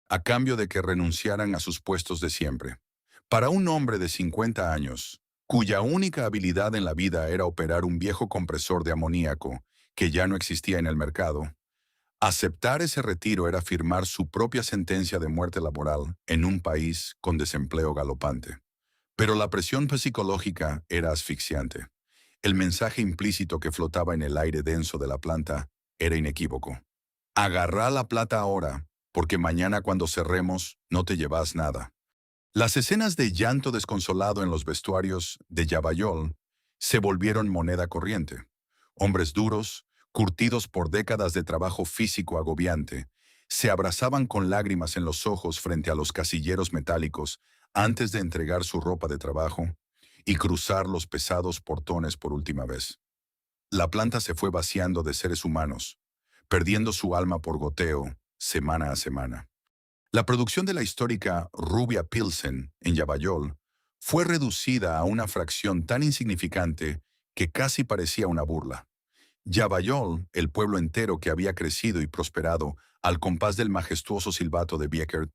a cambio de que renunciaran a sus puestos de siempre. Para un hombre de 50 años, cuya única habilidad en la vida era operar un viejo compresor de amoníaco que ya no existía en el mercado, aceptar ese retiro era firmar su propia sentencia de muerte laboral en un país con desempleo galopante. Pero la presión psicológica era asfixiante. El mensaje implícito que flotaba en el aire denso de la planta era inequívoco: agarrá la plata ahora, porque mañana cuando cerremos no te llevas nada. Las escenas de llanto desconsolado en los vestuarios de Yavayol se volvieron moneda corriente. Hombres duros, curtidos por décadas de trabajo físico agobiante, se abrazaban con lágrimas en los ojos frente a los casilleros metálicos antes de entregar su ropa de trabajo y cruzar los pesados portones por última vez. La planta se fue vaciando de seres humanos, perdiendo su alma por goteo, semana a semana. La producción de la histórica Rubia Pilsen en Yavayol fue reducida a una fracción tan insignificante que casi parecía una burla. Yavayol, el pueblo entero que había crecido y prosperado al compás del majestuoso silbato de Bieckert,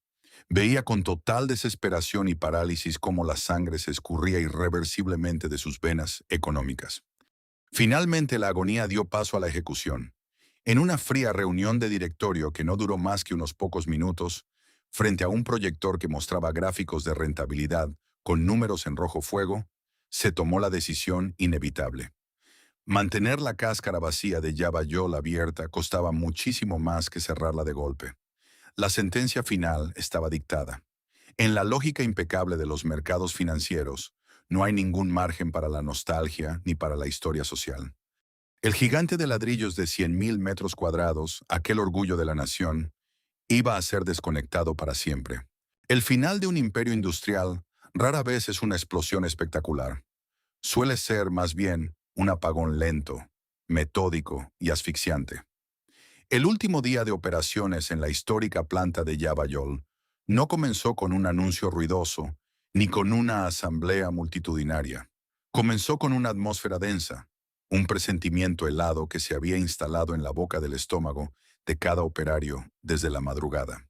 veía con total desesperación y parálisis cómo la sangre se escurría irreversiblemente de sus venas económicas. Finalmente la agonía dio paso a la ejecución. En una fría reunión de directorio que no duró más que unos pocos minutos, frente a un proyector que mostraba gráficos de rentabilidad con números en rojo fuego, se tomó la decisión inevitable. Mantener la cáscara vacía de Yavayol abierta costaba muchísimo más que cerrarla de golpe. La sentencia final estaba dictada. En la lógica impecable de los mercados financieros, no hay ningún margen para la nostalgia ni para la historia social. El gigante de ladrillos de 100.000 metros cuadrados, aquel orgullo de la nación, iba a ser desconectado para siempre. El final de un imperio industrial rara vez es una explosión espectacular. Suele ser, más bien, un apagón lento, metódico y asfixiante. El último día de operaciones en la histórica planta de Yavayol no comenzó con un anuncio ruidoso, ni con una asamblea multitudinaria. Comenzó con una atmósfera densa, un presentimiento helado que se había instalado en la boca del estómago de cada operario desde la madrugada.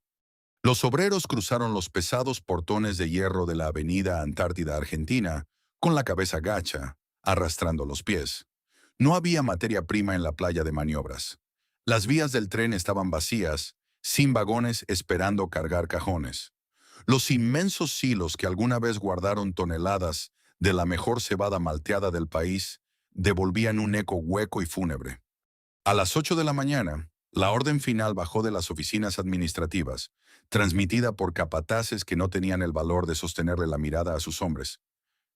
Los obreros cruzaron los pesados portones de hierro de la avenida Antártida Argentina con la cabeza gacha, arrastrando los pies. No había materia prima en la playa de maniobras. Las vías del tren estaban vacías, sin vagones esperando cargar cajones. Los inmensos silos que alguna vez guardaron toneladas de la mejor cebada malteada del país devolvían un eco hueco y fúnebre. A las 8 de la mañana, la orden final bajó de las oficinas administrativas, transmitida por capataces que no tenían el valor de sostenerle la mirada a sus hombres.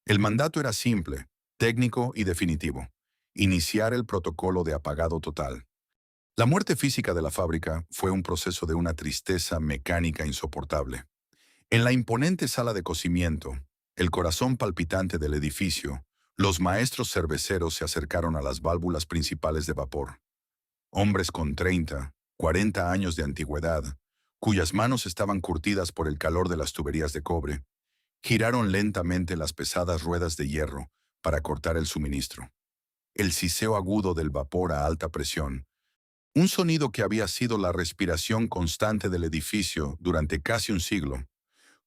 El mandato era simple, técnico y definitivo: iniciar el protocolo de apagado total. La muerte física de la fábrica fue un proceso de una tristeza mecánica insoportable. En la imponente sala de cocimiento, el corazón palpitante del edificio, los maestros cerveceros se acercaron a las válvulas principales de vapor. Hombres con 30, 40 años de antigüedad, cuyas manos estaban curtidas por el calor de las tuberías de cobre, giraron lentamente las pesadas ruedas de hierro para cortar el suministro. El siseo agudo del vapor a alta presión, un sonido que había sido la respiración constante del edificio durante casi un siglo,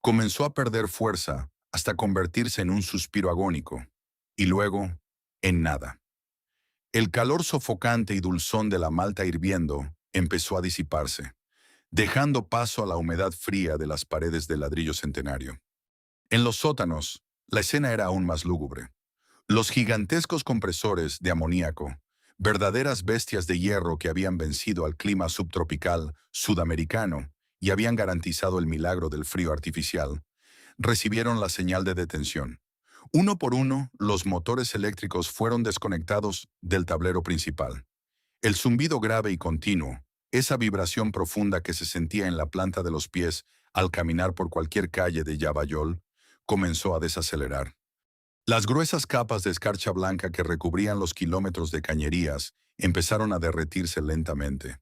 comenzó a perder fuerza hasta convertirse en un suspiro agónico, y luego, en nada. El calor sofocante y dulzón de la malta hirviendo empezó a disiparse, dejando paso a la humedad fría de las paredes del ladrillo centenario. En los sótanos, la escena era aún más lúgubre. Los gigantescos compresores de amoníaco, verdaderas bestias de hierro que habían vencido al clima subtropical sudamericano y habían garantizado el milagro del frío artificial, recibieron la señal de detención. Uno por uno, los motores eléctricos fueron desconectados del tablero principal. El zumbido grave y continuo, esa vibración profunda que se sentía en la planta de los pies al caminar por cualquier calle de Yavayol, comenzó a desacelerar. Las gruesas capas de escarcha blanca que recubrían los kilómetros de cañerías empezaron a derretirse lentamente,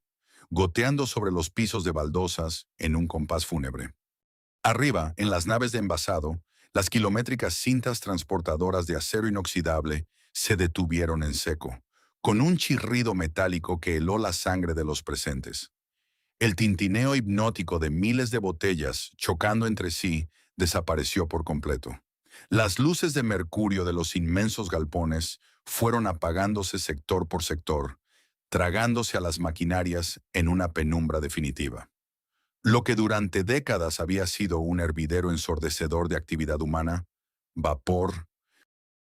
goteando sobre los pisos de baldosas en un compás fúnebre. Arriba, en las naves de envasado, las kilométricas cintas transportadoras de acero inoxidable se detuvieron en seco, con un chirrido metálico que heló la sangre de los presentes. El tintineo hipnótico de miles de botellas chocando entre sí desapareció por completo. Las luces de mercurio de los inmensos galpones fueron apagándose sector por sector, tragándose a las maquinarias en una penumbra definitiva. Lo que durante décadas había sido un hervidero ensordecedor de actividad humana, vapor,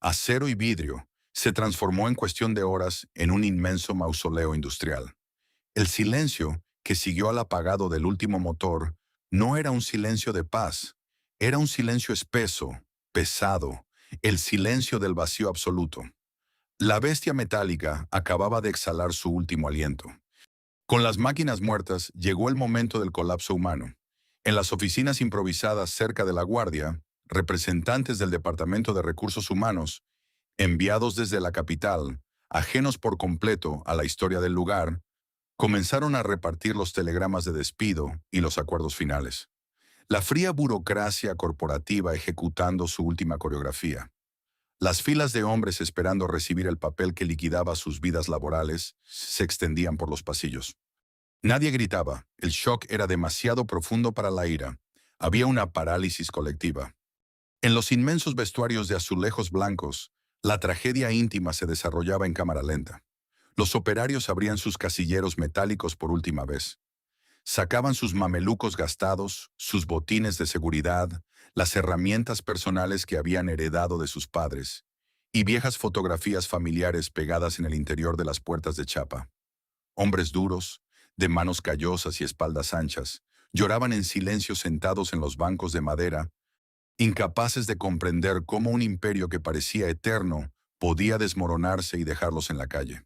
acero y vidrio, se transformó en cuestión de horas en un inmenso mausoleo industrial. El silencio que siguió al apagado del último motor no era un silencio de paz, era un silencio espeso, pesado, el silencio del vacío absoluto. La bestia metálica acababa de exhalar su último aliento. Con las máquinas muertas llegó el momento del colapso humano. En las oficinas improvisadas cerca de la guardia, representantes del Departamento de Recursos Humanos, enviados desde la capital, ajenos por completo a la historia del lugar, Comenzaron a repartir los telegramas de despido y los acuerdos finales. La fría burocracia corporativa ejecutando su última coreografía. Las filas de hombres esperando recibir el papel que liquidaba sus vidas laborales se extendían por los pasillos. Nadie gritaba, el shock era demasiado profundo para la ira. Había una parálisis colectiva. En los inmensos vestuarios de azulejos blancos, la tragedia íntima se desarrollaba en cámara lenta. Los operarios abrían sus casilleros metálicos por última vez. Sacaban sus mamelucos gastados, sus botines de seguridad, las herramientas personales que habían heredado de sus padres, y viejas fotografías familiares pegadas en el interior de las puertas de chapa. Hombres duros, de manos callosas y espaldas anchas, lloraban en silencio sentados en los bancos de madera, incapaces de comprender cómo un imperio que parecía eterno podía desmoronarse y dejarlos en la calle.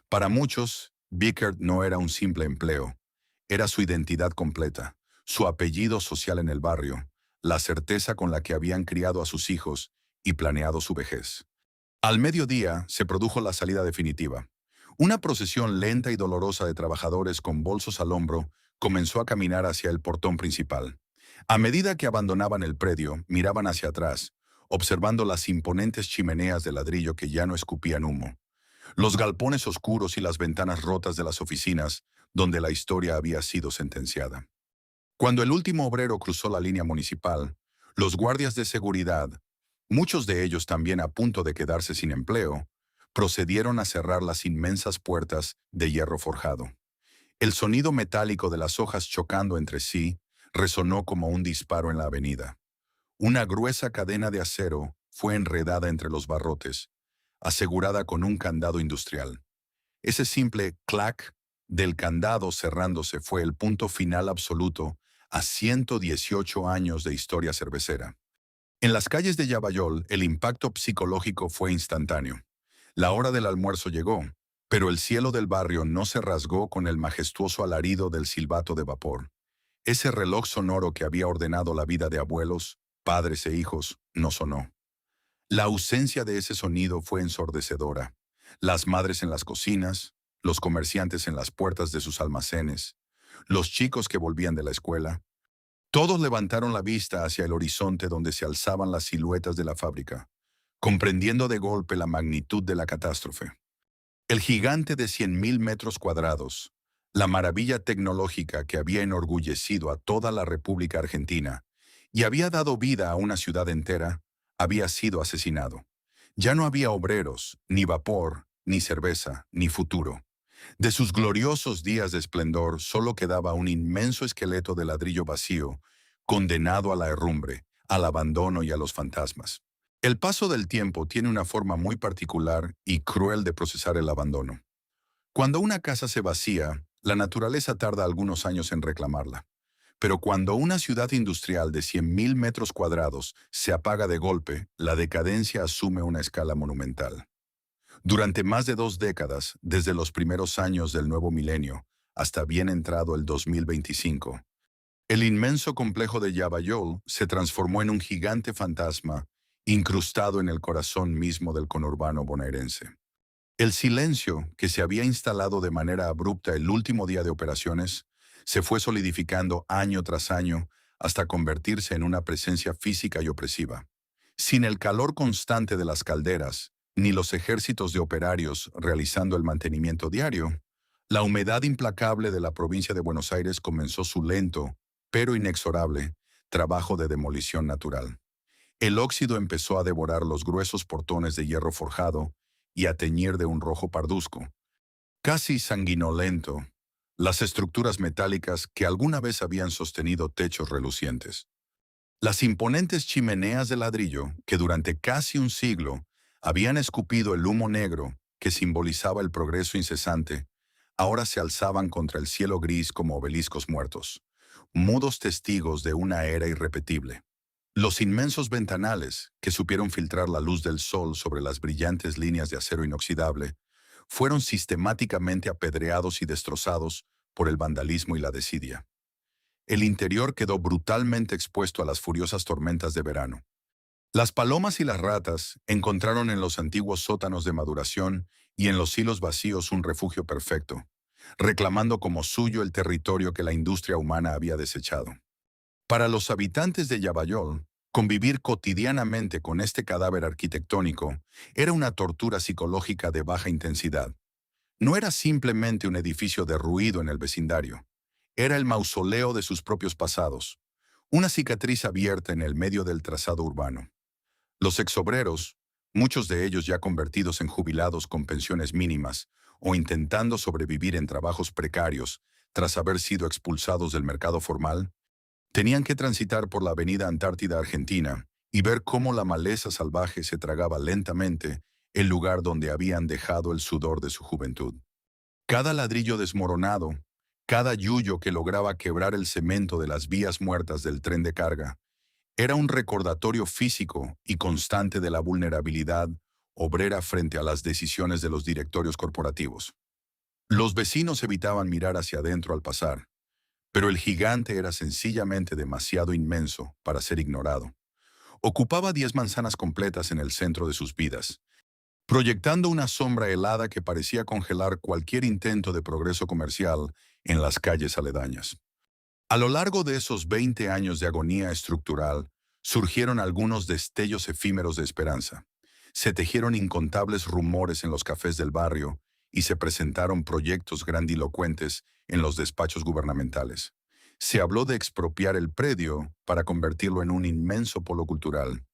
Para muchos, Bickert no era un simple empleo, era su identidad completa, su apellido social en el barrio, la certeza con la que habían criado a sus hijos y planeado su vejez. Al mediodía se produjo la salida definitiva. Una procesión lenta y dolorosa de trabajadores con bolsos al hombro comenzó a caminar hacia el portón principal. A medida que abandonaban el predio, miraban hacia atrás, observando las imponentes chimeneas de ladrillo que ya no escupían humo, los galpones oscuros y las ventanas rotas de las oficinas donde la historia había sido sentenciada. Cuando el último obrero cruzó la línea municipal, los guardias de seguridad, muchos de ellos también a punto de quedarse sin empleo, procedieron a cerrar las inmensas puertas de hierro forjado. El sonido metálico de las hojas chocando entre sí resonó como un disparo en la avenida. Una gruesa cadena de acero fue enredada entre los barrotes, asegurada con un candado industrial. Ese simple clac del candado cerrándose fue el punto final absoluto a 118 años de historia cervecera. En las calles de Yavayol, el impacto psicológico fue instantáneo. La hora del almuerzo llegó, pero el cielo del barrio no se rasgó con el majestuoso alarido del silbato de vapor. Ese reloj sonoro que había ordenado la vida de abuelos, padres e hijos, no sonó. La ausencia de ese sonido fue ensordecedora. Las madres en las cocinas, los comerciantes en las puertas de sus almacenes, los chicos que volvían de la escuela, todos levantaron la vista hacia el horizonte donde se alzaban las siluetas de la fábrica, comprendiendo de golpe la magnitud de la catástrofe. El gigante de 100.000 metros cuadrados, la maravilla tecnológica que había enorgullecido a toda la República Argentina y había dado vida a una ciudad entera, había sido asesinado. Ya no había obreros, ni vapor, ni cerveza, ni futuro. De sus gloriosos días de esplendor solo quedaba un inmenso esqueleto de ladrillo vacío, condenado a la herrumbre, al abandono y a los fantasmas. El paso del tiempo tiene una forma muy particular y cruel de procesar el abandono. Cuando una casa se vacía, la naturaleza tarda algunos años en reclamarla. Pero cuando una ciudad industrial de 100.000 metros cuadrados se apaga de golpe, la decadencia asume una escala monumental. Durante más de 2 décadas, desde los primeros años del nuevo milenio hasta bien entrado el 2025, el inmenso complejo de Yavayol se transformó en un gigante fantasma incrustado en el corazón mismo del conurbano bonaerense. El silencio, que se había instalado de manera abrupta el último día de operaciones, se fue solidificando año tras año hasta convertirse en una presencia física y opresiva. Sin el calor constante de las calderas, ni los ejércitos de operarios realizando el mantenimiento diario, la humedad implacable de la provincia de Buenos Aires comenzó su lento, pero inexorable, trabajo de demolición natural. El óxido empezó a devorar los gruesos portones de hierro forjado y a teñir de un rojo parduzco, casi sanguinolento, las estructuras metálicas que alguna vez habían sostenido techos relucientes. Las imponentes chimeneas de ladrillo, que durante casi un siglo habían escupido el humo negro que simbolizaba el progreso incesante, ahora se alzaban contra el cielo gris como obeliscos muertos, mudos testigos de una era irrepetible. Los inmensos ventanales, que supieron filtrar la luz del sol sobre las brillantes líneas de acero inoxidable, fueron sistemáticamente apedreados y destrozados por el vandalismo y la desidia. El interior quedó brutalmente expuesto a las furiosas tormentas de verano. Las palomas y las ratas encontraron en los antiguos sótanos de maduración y en los silos vacíos un refugio perfecto. reclamando como suyo el territorio que la industria humana había desechado. Para los habitantes de Yavayol, convivir cotidianamente con este cadáver arquitectónico era una tortura psicológica de baja intensidad. No era simplemente un edificio derruido en el vecindario, era el mausoleo de sus propios pasados, una cicatriz abierta en el medio del trazado urbano. Los exobreros, muchos de ellos ya convertidos en jubilados con pensiones mínimas o intentando sobrevivir en trabajos precarios tras haber sido expulsados del mercado formal, tenían que transitar por la avenida Antártida Argentina y ver cómo la maleza salvaje se tragaba lentamente el lugar donde habían dejado el sudor de su juventud. Cada ladrillo desmoronado, cada yuyo que lograba quebrar el cemento de las vías muertas del tren de carga, era un recordatorio físico y constante de la vulnerabilidad obrera frente a las decisiones de los directorios corporativos. Los vecinos evitaban mirar hacia adentro al pasar, pero el gigante era sencillamente demasiado inmenso para ser ignorado. Ocupaba 10 manzanas completas en el centro de sus vidas, proyectando una sombra helada que parecía congelar cualquier intento de progreso comercial en las calles aledañas. A lo largo de esos 20 años de agonía estructural, surgieron algunos destellos efímeros de esperanza. Se tejieron incontables rumores en los cafés del barrio y se presentaron proyectos grandilocuentes en los despachos gubernamentales. Se habló de expropiar el predio para convertirlo en un inmenso polo cultural,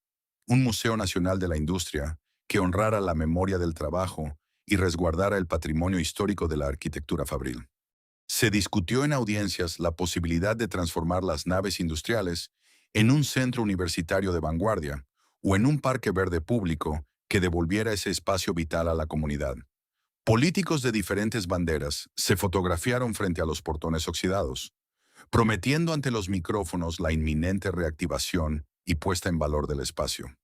un museo nacional de la industria que honrara la memoria del trabajo y resguardara el patrimonio histórico de la arquitectura fabril. Se discutió en audiencias la posibilidad de transformar las naves industriales en un centro universitario de vanguardia o en un parque verde público que devolviera ese espacio vital a la comunidad. Políticos de diferentes banderas se fotografiaron frente a los portones oxidados, prometiendo ante los micrófonos la inminente reactivación y puesta en valor del espacio.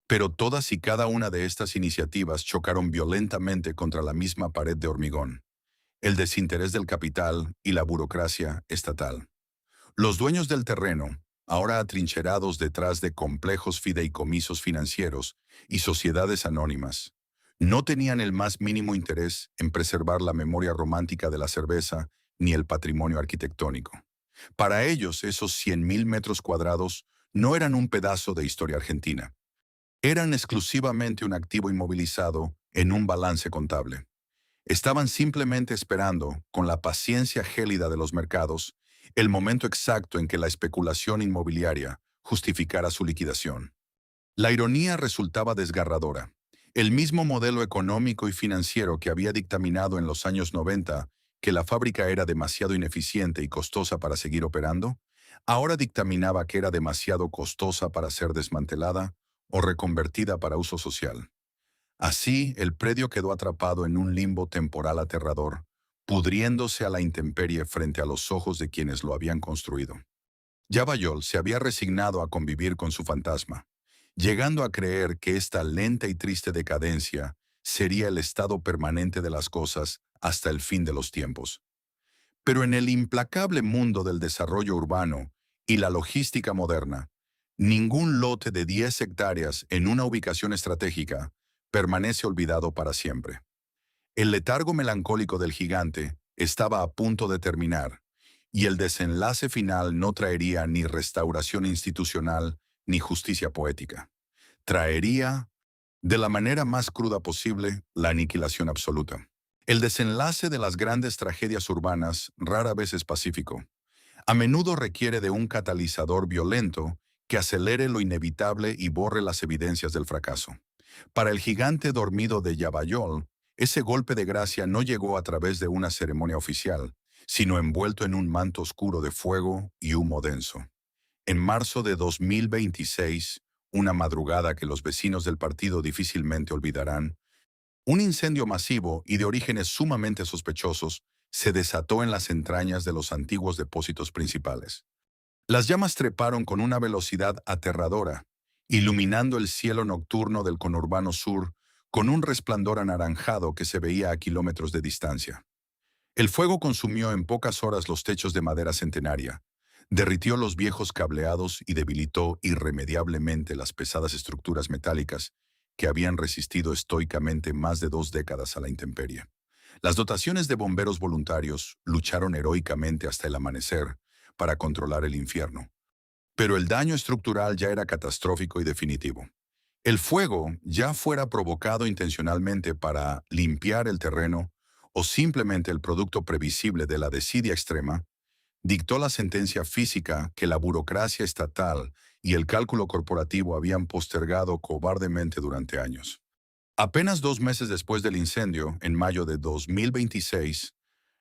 Pero todas y cada una de estas iniciativas chocaron violentamente contra la misma pared de hormigón: el desinterés del capital y la burocracia estatal. Los dueños del terreno, ahora atrincherados detrás de complejos fideicomisos financieros y sociedades anónimas, no tenían el más mínimo interés en preservar la memoria romántica de la cerveza ni el patrimonio arquitectónico. Para ellos, esos 100.000 metros cuadrados no eran un pedazo de historia argentina. Eran exclusivamente un activo inmovilizado en un balance contable. Estaban simplemente esperando, con la paciencia gélida de los mercados, el momento exacto en que la especulación inmobiliaria justificara su liquidación. La ironía resultaba desgarradora. El mismo modelo económico y financiero que había dictaminado en los años 90 que la fábrica era demasiado ineficiente y costosa para seguir operando, ahora dictaminaba que era demasiado costosa para ser desmantelada o reconvertida para uso social. Así, el predio quedó atrapado en un limbo temporal aterrador, pudriéndose a la intemperie frente a los ojos de quienes lo habían construido. Yavayol se había resignado a convivir con su fantasma, llegando a creer que esta lenta y triste decadencia sería el estado permanente de las cosas hasta el fin de los tiempos. Pero en el implacable mundo del desarrollo urbano y la logística moderna, ningún lote de 10 hectáreas en una ubicación estratégica permanece olvidado para siempre. El letargo melancólico del gigante estaba a punto de terminar, y el desenlace final no traería ni restauración institucional ni justicia poética. Traería, de la manera más cruda posible, la aniquilación absoluta. El desenlace de las grandes tragedias urbanas rara vez es pacífico. A menudo requiere de un catalizador violento que acelere lo inevitable y borre las evidencias del fracaso. Para el gigante dormido de Yavayol, ese golpe de gracia no llegó a través de una ceremonia oficial, sino envuelto en un manto oscuro de fuego y humo denso. En marzo de 2026, una madrugada que los vecinos del partido difícilmente olvidarán, un incendio masivo y de orígenes sumamente sospechosos se desató en las entrañas de los antiguos depósitos principales. Las llamas treparon con una velocidad aterradora, iluminando el cielo nocturno del conurbano sur con un resplandor anaranjado que se veía a kilómetros de distancia. El fuego consumió en pocas horas los techos de madera centenaria, derritió los viejos cableados y debilitó irremediablemente las pesadas estructuras metálicas que habían resistido estoicamente más de 2 décadas a la intemperie. Las dotaciones de bomberos voluntarios lucharon heroicamente hasta el amanecer para controlar el infierno. Pero el daño estructural ya era catastrófico y definitivo. El fuego, ya fuera provocado intencionalmente para limpiar el terreno o simplemente el producto previsible de la desidia extrema, dictó la sentencia física que la burocracia estatal y el cálculo corporativo habían postergado cobardemente durante años. Apenas 2 meses después del incendio, en mayo de 2026,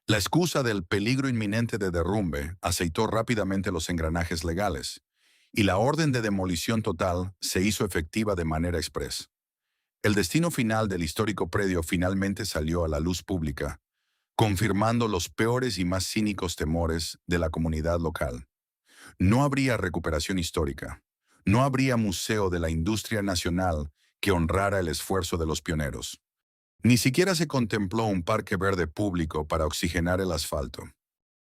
la excusa del peligro inminente de derrumbe aceitó rápidamente los engranajes legales, y la orden de demolición total se hizo efectiva de manera express. El destino final del histórico predio finalmente salió a la luz pública, confirmando los peores y más cínicos temores de la comunidad local. No habría recuperación histórica. No habría museo de la industria nacional que honrara el esfuerzo de los pioneros. Ni siquiera se contempló un parque verde público para oxigenar el asfalto.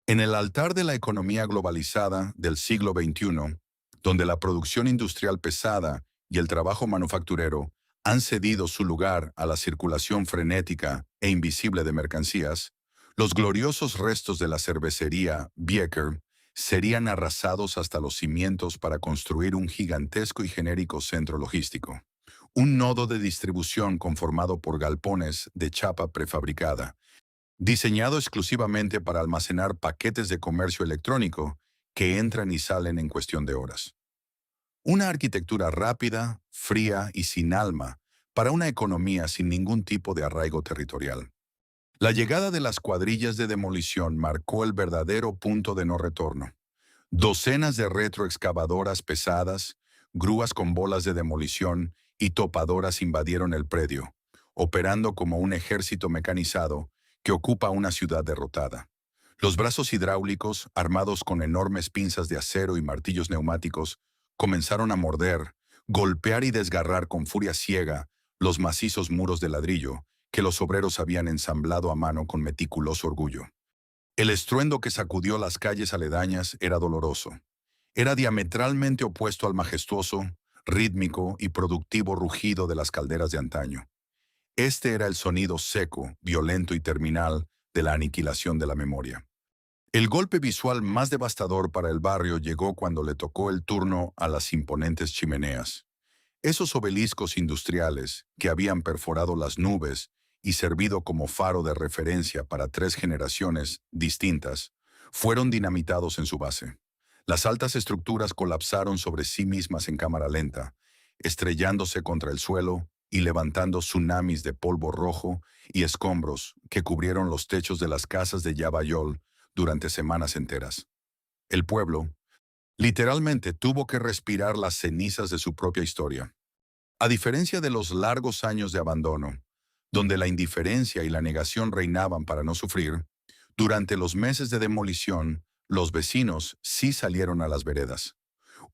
En el altar de la economía globalizada del siglo XXI, donde la producción industrial pesada y el trabajo manufacturero han cedido su lugar a la circulación frenética e invisible de mercancías, los gloriosos restos de la cervecería Bieker serían arrasados hasta los cimientos para construir un gigantesco y genérico centro logístico. Un nodo de distribución conformado por galpones de chapa prefabricada, diseñado exclusivamente para almacenar paquetes de comercio electrónico que entran y salen en cuestión de horas. Una arquitectura rápida, fría y sin alma para una economía sin ningún tipo de arraigo territorial. La llegada de las cuadrillas de demolición marcó el verdadero punto de no retorno. Docenas de retroexcavadoras pesadas, grúas con bolas de demolición y topadoras invadieron el predio, operando como un ejército mecanizado que ocupa una ciudad derrotada. Los brazos hidráulicos, armados con enormes pinzas de acero y martillos neumáticos, comenzaron a morder, golpear y desgarrar con furia ciega los macizos muros de ladrillo que los obreros habían ensamblado a mano con meticuloso orgullo. El estruendo que sacudió las calles aledañas era doloroso. Era diametralmente opuesto al majestuoso, rítmico y productivo rugido de las calderas de antaño. Este era el sonido seco, violento y terminal de la aniquilación de la memoria. El golpe visual más devastador para el barrio llegó cuando le tocó el turno a las imponentes chimeneas. Esos obeliscos industriales que habían perforado las nubes y servido como faro de referencia para 3 generaciones distintas, fueron dinamitados en su base. Las altas estructuras colapsaron sobre sí mismas en cámara lenta, estrellándose contra el suelo y levantando tsunamis de polvo rojo y escombros que cubrieron los techos de las casas de Yabayol durante semanas enteras. El pueblo, literalmente, tuvo que respirar las cenizas de su propia historia. A diferencia de los largos años de abandono, donde la indiferencia y la negación reinaban para no sufrir, durante los meses de demolición, los vecinos sí salieron a las veredas.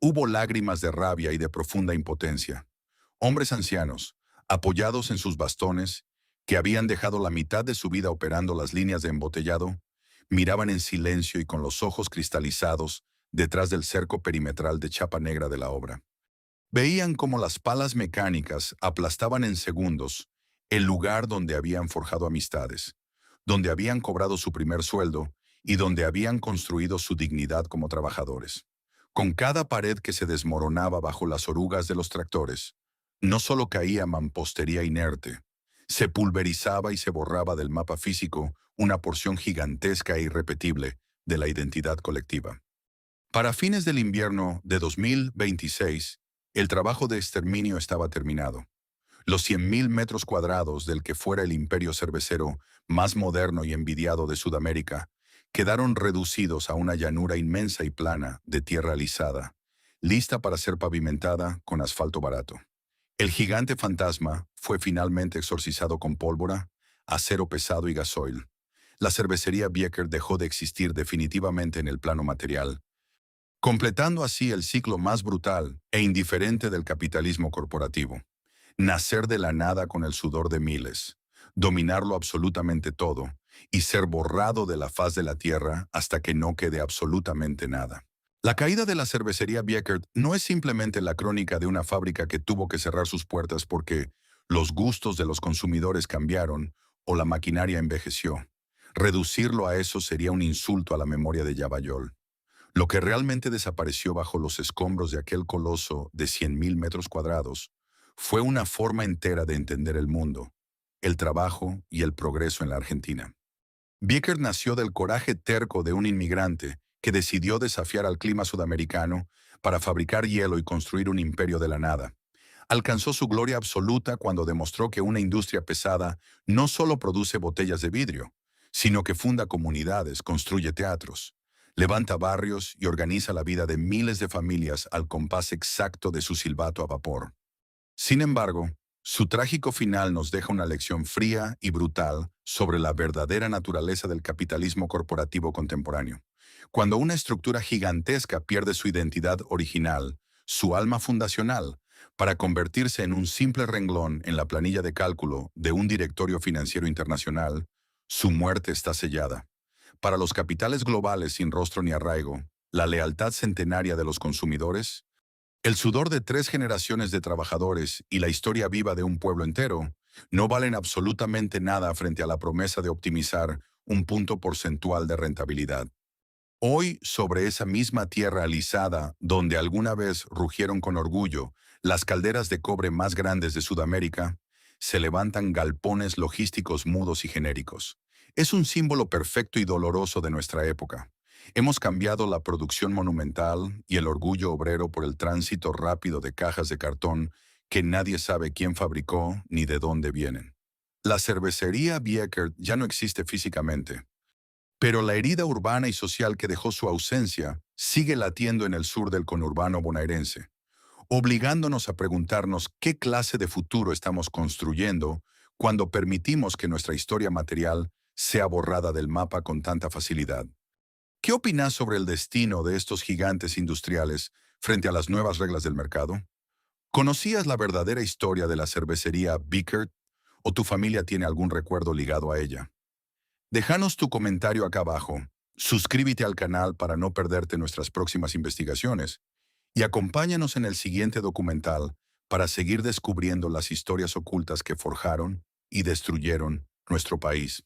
Hubo lágrimas de rabia y de profunda impotencia. Hombres ancianos, apoyados en sus bastones, que habían dejado la mitad de su vida operando las líneas de embotellado, miraban en silencio y con los ojos cristalizados detrás del cerco perimetral de chapa negra de la obra. Veían cómo las palas mecánicas aplastaban en segundos el lugar donde habían forjado amistades, donde habían cobrado su primer sueldo y donde habían construido su dignidad como trabajadores. Con cada pared que se desmoronaba bajo las orugas de los tractores, no solo caía mampostería inerte, se pulverizaba y se borraba del mapa físico una porción gigantesca e irrepetible de la identidad colectiva. Para fines del invierno de 2026, el trabajo de exterminio estaba terminado. Los 100.000 metros cuadrados del que fuera el imperio cervecero más moderno y envidiado de Sudamérica quedaron reducidos a una llanura inmensa y plana de tierra alisada, lista para ser pavimentada con asfalto barato. El gigante fantasma fue finalmente exorcizado con pólvora, acero pesado y gasoil. La cervecería Bieker dejó de existir definitivamente en el plano material, completando así el ciclo más brutal e indiferente del capitalismo corporativo. Nacer de la nada con el sudor de miles, dominarlo absolutamente todo y ser borrado de la faz de la tierra hasta que no quede absolutamente nada. La caída de la cervecería Bieker no es simplemente la crónica de una fábrica que tuvo que cerrar sus puertas porque los gustos de los consumidores cambiaron o la maquinaria envejeció. Reducirlo a eso sería un insulto a la memoria de Yabayol. Lo que realmente desapareció bajo los escombros de aquel coloso de 100.000 metros cuadrados fue una forma entera de entender el mundo, el trabajo y el progreso en la Argentina. Bickert nació del coraje terco de un inmigrante que decidió desafiar al clima sudamericano para fabricar hielo y construir un imperio de la nada. Alcanzó su gloria absoluta cuando demostró que una industria pesada no solo produce botellas de vidrio, sino que funda comunidades, construye teatros, levanta barrios y organiza la vida de miles de familias al compás exacto de su silbato a vapor. Sin embargo, su trágico final nos deja una lección fría y brutal sobre la verdadera naturaleza del capitalismo corporativo contemporáneo. Cuando una estructura gigantesca pierde su identidad original, su alma fundacional, para convertirse en un simple renglón en la planilla de cálculo de un directorio financiero internacional, su muerte está sellada. Para los capitales globales sin rostro ni arraigo, la lealtad centenaria de los consumidores, el sudor de 3 generaciones de trabajadores y la historia viva de un pueblo entero no valen absolutamente nada frente a la promesa de optimizar un punto porcentual de rentabilidad. Hoy, sobre esa misma tierra alisada donde alguna vez rugieron con orgullo las calderas de cobre más grandes de Sudamérica, se levantan galpones logísticos mudos y genéricos. Es un símbolo perfecto y doloroso de nuestra época. Hemos cambiado la producción monumental y el orgullo obrero por el tránsito rápido de cajas de cartón que nadie sabe quién fabricó ni de dónde vienen. La cervecería Biekert ya no existe físicamente, pero la herida urbana y social que dejó su ausencia sigue latiendo en el sur del conurbano bonaerense, obligándonos a preguntarnos qué clase de futuro estamos construyendo cuando permitimos que nuestra historia material sea borrada del mapa con tanta facilidad. ¿Qué opinas sobre el destino de estos gigantes industriales frente a las nuevas reglas del mercado? ¿Conocías la verdadera historia de la cervecería Bickert o tu familia tiene algún recuerdo ligado a ella? Déjanos tu comentario acá abajo, suscríbete al canal para no perderte nuestras próximas investigaciones y acompáñanos en el siguiente documental para seguir descubriendo las historias ocultas que forjaron y destruyeron nuestro país.